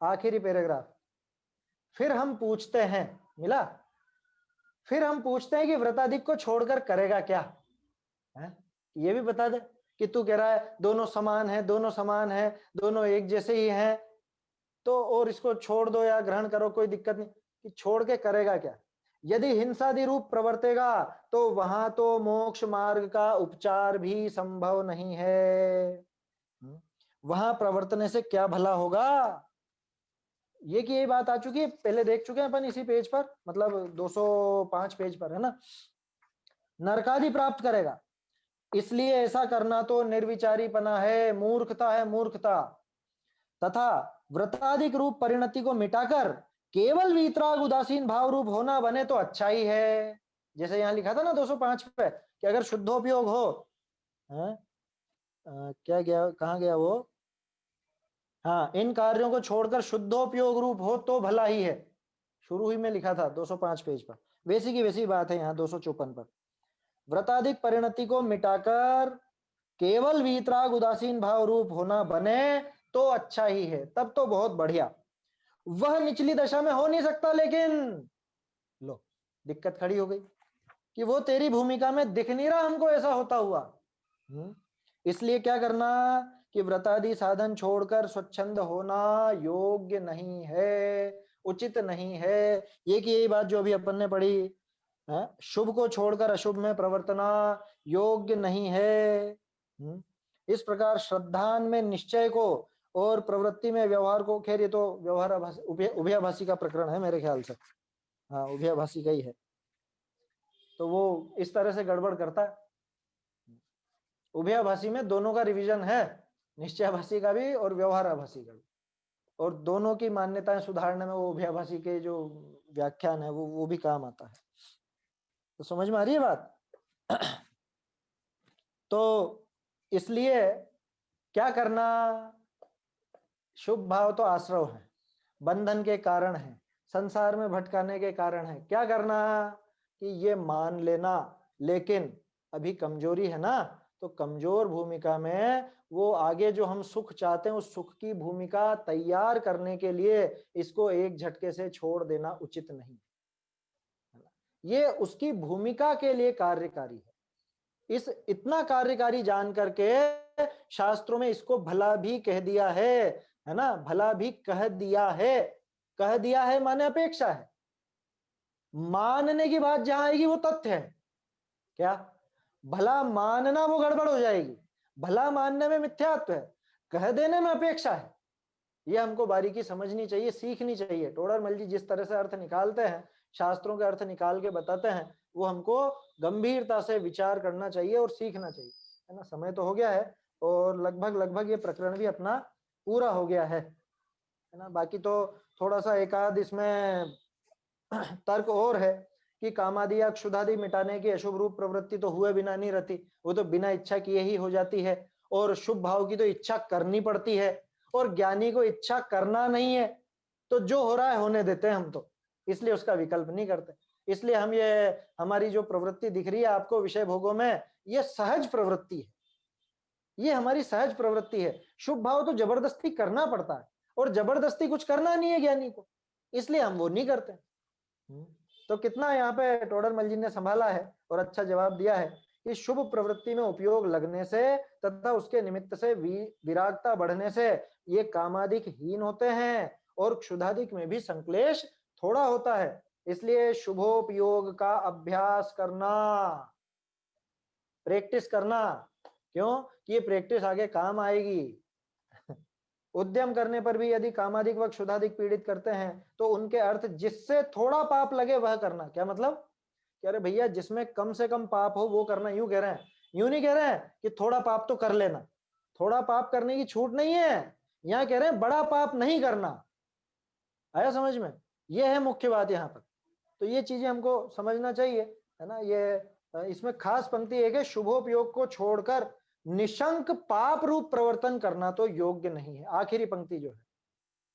आखिरी पैराग्राफ। फिर हम पूछते हैं, मिला? फिर हम पूछते हैं कि व्रताधिक को छोड़कर करेगा क्या है? ये भी बता दे कि तू कह रहा है दोनों समान है, दोनों समान है, दोनों एक जैसे ही हैं, तो और इसको छोड़ दो या ग्रहण करो, कोई दिक्कत नहीं। कि छोड़ के करेगा क्या? यदि हिंसादि रूप प्रवर्तेगा तो वहां तो मोक्ष मार्ग का उपचार भी संभव नहीं है। वहां प्रवर्तने से क्या भला होगा? ये कि ये बात आ चुकी है, पहले देख चुके हैं अपन इसी पेज पर, मतलब 205 पेज पर, है ना। नरकादि प्राप्त करेगा, इसलिए ऐसा करना तो निर्विचारीपना है, मूर्खता है, मूर्खता। तथा व्रताधिक रूप परिणति को मिटाकर केवल वीतराग उदासीन भाव रूप होना बने तो अच्छा ही है। जैसे यहां लिखा था ना 205 पे कि अगर शुद्धोपयोग हो, क्या गया, कहाँ गया वो? हाँ, इन कार्यों को छोड़कर शुद्धोपयोग रूप हो तो भला ही है। शुरू ही में लिखा था 205 पेज पर, वैसी की वैसी बात है यहाँ 254 पर। व्रताधिक परिणति को मिटाकर केवल वीतराग उदासीन भाव रूप होना बने तो अच्छा ही है, तब तो बहुत बढ़िया। वह निचली दशा में हो नहीं सकता, लेकिन लो दिक्कत खड़ी हो गई कि वो तेरी भूमिका में दिख नहीं रहा हमको ऐसा होता हुआ। इसलिए क्या करना कि व्रतादि साधन छोड़कर स्वच्छंद होना योग्य नहीं है, उचित नहीं है। ये कि यही बात जो अभी अपन ने पढ़ी है, शुभ को छोड़कर अशुभ में प्रवर्तना योग्य नहीं है। इस प्रकार श्रद्धान में निश्चय को और प्रवृत्ति में व्यवहार को, खैर ये तो व्यवहार उभयाभासी का प्रकरण है मेरे ख्याल से, हाँ उभयाभासी का ही है, तो वो इस तरह से गड़बड़ करता है। उभयाभासी में दोनों का रिवीजन है, निश्चयाभासी का भी और व्यवहाराभासी का भी, और दोनों की मान्यताएं सुधारने में वो उभयाभासी के जो व्याख्यान है वो भी काम आता है। तो समझ में आ रही है बात? तो इसलिए क्या करना, शुभ भाव तो आश्रव है, बंधन के कारण है, संसार में भटकाने के कारण है। क्या करना कि ये मान लेना, लेकिन अभी कमजोरी है ना, तो कमजोर भूमिका में वो आगे जो हम सुख चाहते हैं उस सुख की भूमिका तैयार करने के लिए इसको एक झटके से छोड़ देना उचित नहीं। ये उसकी भूमिका के लिए कार्यकारी है। इस इतना कार्यकारी जान करके शास्त्रों में इसको भला भी कह दिया है ना, भला भी कह दिया है। कह दिया है माने अपेक्षा है, मानने की बात जहां आएगी वो तथ्य है। क्या भला मानना वो गड़बड़ हो जाएगी, भला मानने में मिथ्यात्व है, कह देने में अपेक्षा है। ये हमको बारीकी समझनी चाहिए, सीखनी चाहिए। टोडरमल जी जिस तरह से अर्थ निकालते हैं, शास्त्रों के अर्थ निकाल के बताते हैं, वो हमको गंभीरता से विचार करना चाहिए और सीखना चाहिए, है ना। समय तो हो गया है और लगभग लगभग ये प्रकरण भी अपना पूरा हो गया है ना। बाकी तो थोड़ा सा एकाध इसमें तर्क और है कि कामादि या क्षुधादि मिटाने की अशुभ रूप प्रवृत्ति तो हुए बिना नहीं रहती, वो तो बिना इच्छा किए ही हो जाती है। और शुभ भाव की तो इच्छा करनी पड़ती है, और ज्ञानी को इच्छा करना नहीं है, तो जो हो रहा है होने देते हैं हम तो, इसलिए उसका विकल्प नहीं करते। इसलिए हम ये हमारी जो प्रवृत्ति दिख रही है आपको विषय भोगों में, ये सहज प्रवृत्ति है, ये हमारी सहज प्रवृत्ति है। शुभ भाव तो जबरदस्ती करना पड़ता है, और जबरदस्ती कुछ करना नहीं है ज्ञानी को, इसलिए हम वो नहीं करते। तो कितना यहाँ पे टोडरमल जी ने संभाला है और अच्छा जवाब दिया है कि शुभ प्रवृत्ति में उपयोग लगने से तथा उसके निमित्त से विरागता बढ़ने से ये कामादिक हीन होते हैं, और क्षुधादिक में भी संक्लेश थोड़ा होता है। इसलिए शुभोपयोग का अभ्यास करना, प्रैक्टिस करना। क्यों कि ये प्रैक्टिस आगे काम आएगी। उद्यम करने पर भी यदि कामादिक व क्षुधादिक पीड़ित करते हैं तो उनके अर्थ जिससे थोड़ा पाप लगे वह करना। क्या मतलब कि अरे भैया जिसमें कम से कम पाप हो वो करना, यूं कह रहे हैं, यूं नहीं कह रहे हैं कि थोड़ा पाप तो कर लेना, थोड़ा पाप करने की छूट नहीं है, यहाँ कह रहे हैं बड़ा पाप नहीं करना। आया समझ में? ये है मुख्य बात यहाँ पर। तो ये चीजें हमको समझना चाहिए, है ना। ये इसमें खास पंक्ति एक है, शुभोपयोग को छोड़कर निशंक पाप रूप प्रवर्तन करना तो योग्य नहीं है। आखिरी पंक्ति जो है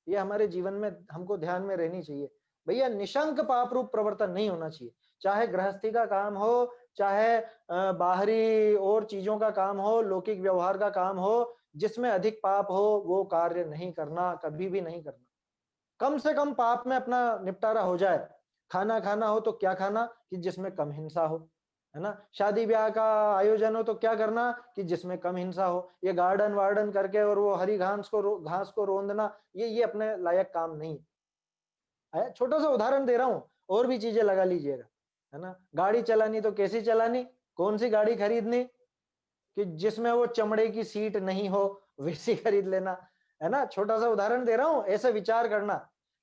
ये हमारे जीवन में हमको ध्यान में रहनी चाहिए। भैया निशंक पाप रूप प्रवर्तन नहीं होना चाहिए, चाहे गृहस्थी का काम हो, चाहे बाहरी और चीजों का काम हो, लौकिक व्यवहार का काम हो, जिसमें अधिक पाप हो वो कार्य नहीं करना, कभी भी नहीं करना। कम से कम पाप में अपना निपटारा हो जाए। खाना खाना हो तो क्या खाना कि जिसमें कम हिंसा हो, है ना। शादी ब्याह का आयोजन हो तो क्या करना कि जिसमें कम हिंसा हो। ये गार्डन वार्डन करके और वो हरी घास को रोंदना, ये अपने लायक काम नहीं है। छोटा सा उदाहरण दे रहा हूं, और भी चीजें लगा लीजिएगा, है ना। गाड़ी चलानी तो कैसी चलानी, कौन सी गाड़ी खरीदनी कि जिसमें वो चमड़े की सीट नहीं हो, वैसी खरीद लेना, है ना। छोटा सा उदाहरण दे रहा हूं, ऐसे विचार करना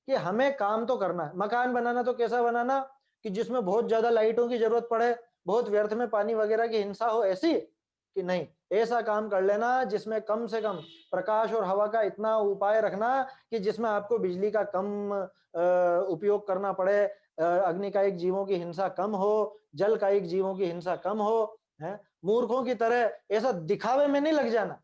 कि हमें काम तो करना है। मकान बनाना तो कैसा बनाना कि जिसमें बहुत ज्यादा लाइटों की जरूरत पड़े, बहुत व्यर्थ में पानी वगैरह की हिंसा हो, ऐसी कि नहीं। ऐसा काम कर लेना जिसमें कम से कम प्रकाश और हवा का इतना उपाय रखना कि जिसमें आपको बिजली का कम उपयोग करना पड़े, अग्निकायिक जीवों की हिंसा कम हो, जल कायिक जीवों की हिंसा कम हो, है। मूर्खों की तरह ऐसा दिखावे में नहीं लग जाना।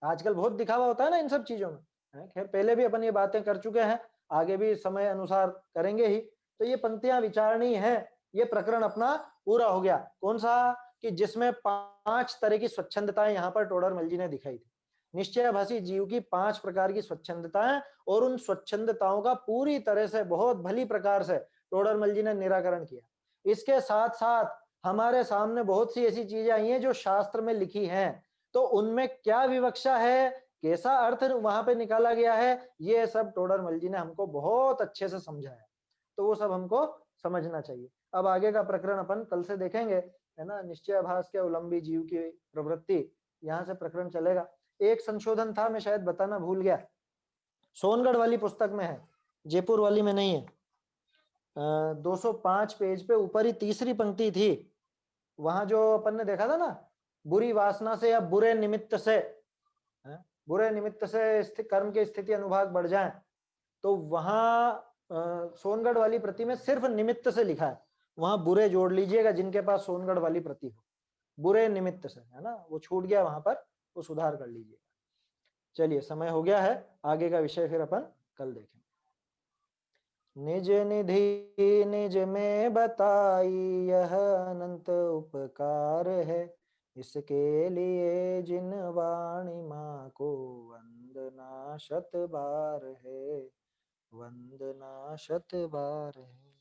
आजकल बहुत दिखावा होता है ना इन सब चीजों में। खैर पहले भी अपन ये बातें कर चुके हैं, आगे भी समय अनुसार करेंगे ही। तो ये पंक्तियां विचारणीय है। ये प्रकरण अपना पूरा हो गया। कौन सा कि जिसमें 5 तरह की स्वच्छंदताएं यहाँ पर टोडरमल जी ने दिखाई थी। निश्चयाभासी जीव की 5 प्रकार की स्वच्छंदताएं, और उन स्वच्छंदताओं का पूरी तरह से बहुत भली प्रकार से टोडरमल जी ने निराकरण किया। इसके साथ साथ हमारे सामने बहुत सी ऐसी चीजें आई हैं जो शास्त्र में लिखी हैं, तो उनमें क्या विवक्षा है, कैसा अर्थ वहां पे निकाला गया है, ये सब टोडरमल जी ने हमको बहुत अच्छे से समझाया। तो वो सब हमको समझना चाहिए। अब आगे का प्रकरण अपन कल से देखेंगे, है ना। निश्चयाभास के अवलंबी जीव की प्रवृत्ति, यहाँ से प्रकरण चलेगा। एक संशोधन था, मैं शायद बताना भूल गया, सोनगढ़ वाली पुस्तक में है, जयपुर वाली में नहीं है। 205 पेज पे ऊपर ही तीसरी पंक्ति थी, वहां जो अपन ने देखा था ना, बुरी वासना से या बुरे निमित्त से, बुरे निमित्त से कर्म के स्थिति अनुभाग बढ़ जाए, तो वहां सोनगढ़ वाली प्रति में सिर्फ निमित्त से लिखा है, वहां बुरे जोड़ लीजिएगा जिनके पास सोनगढ़ वाली प्रति हो, बुरे निमित्त से, है ना, वो छूट गया वहां पर, वो सुधार कर लीजिएगा। चलिए समय हो गया है, आगे का विषय फिर अपन कल देखेंगे। निज निधि निज में बताई यह अनंत उपकार है, इसके लिए जिन वाणी माँ को वंदना शत बार है, वंदना शत बार है।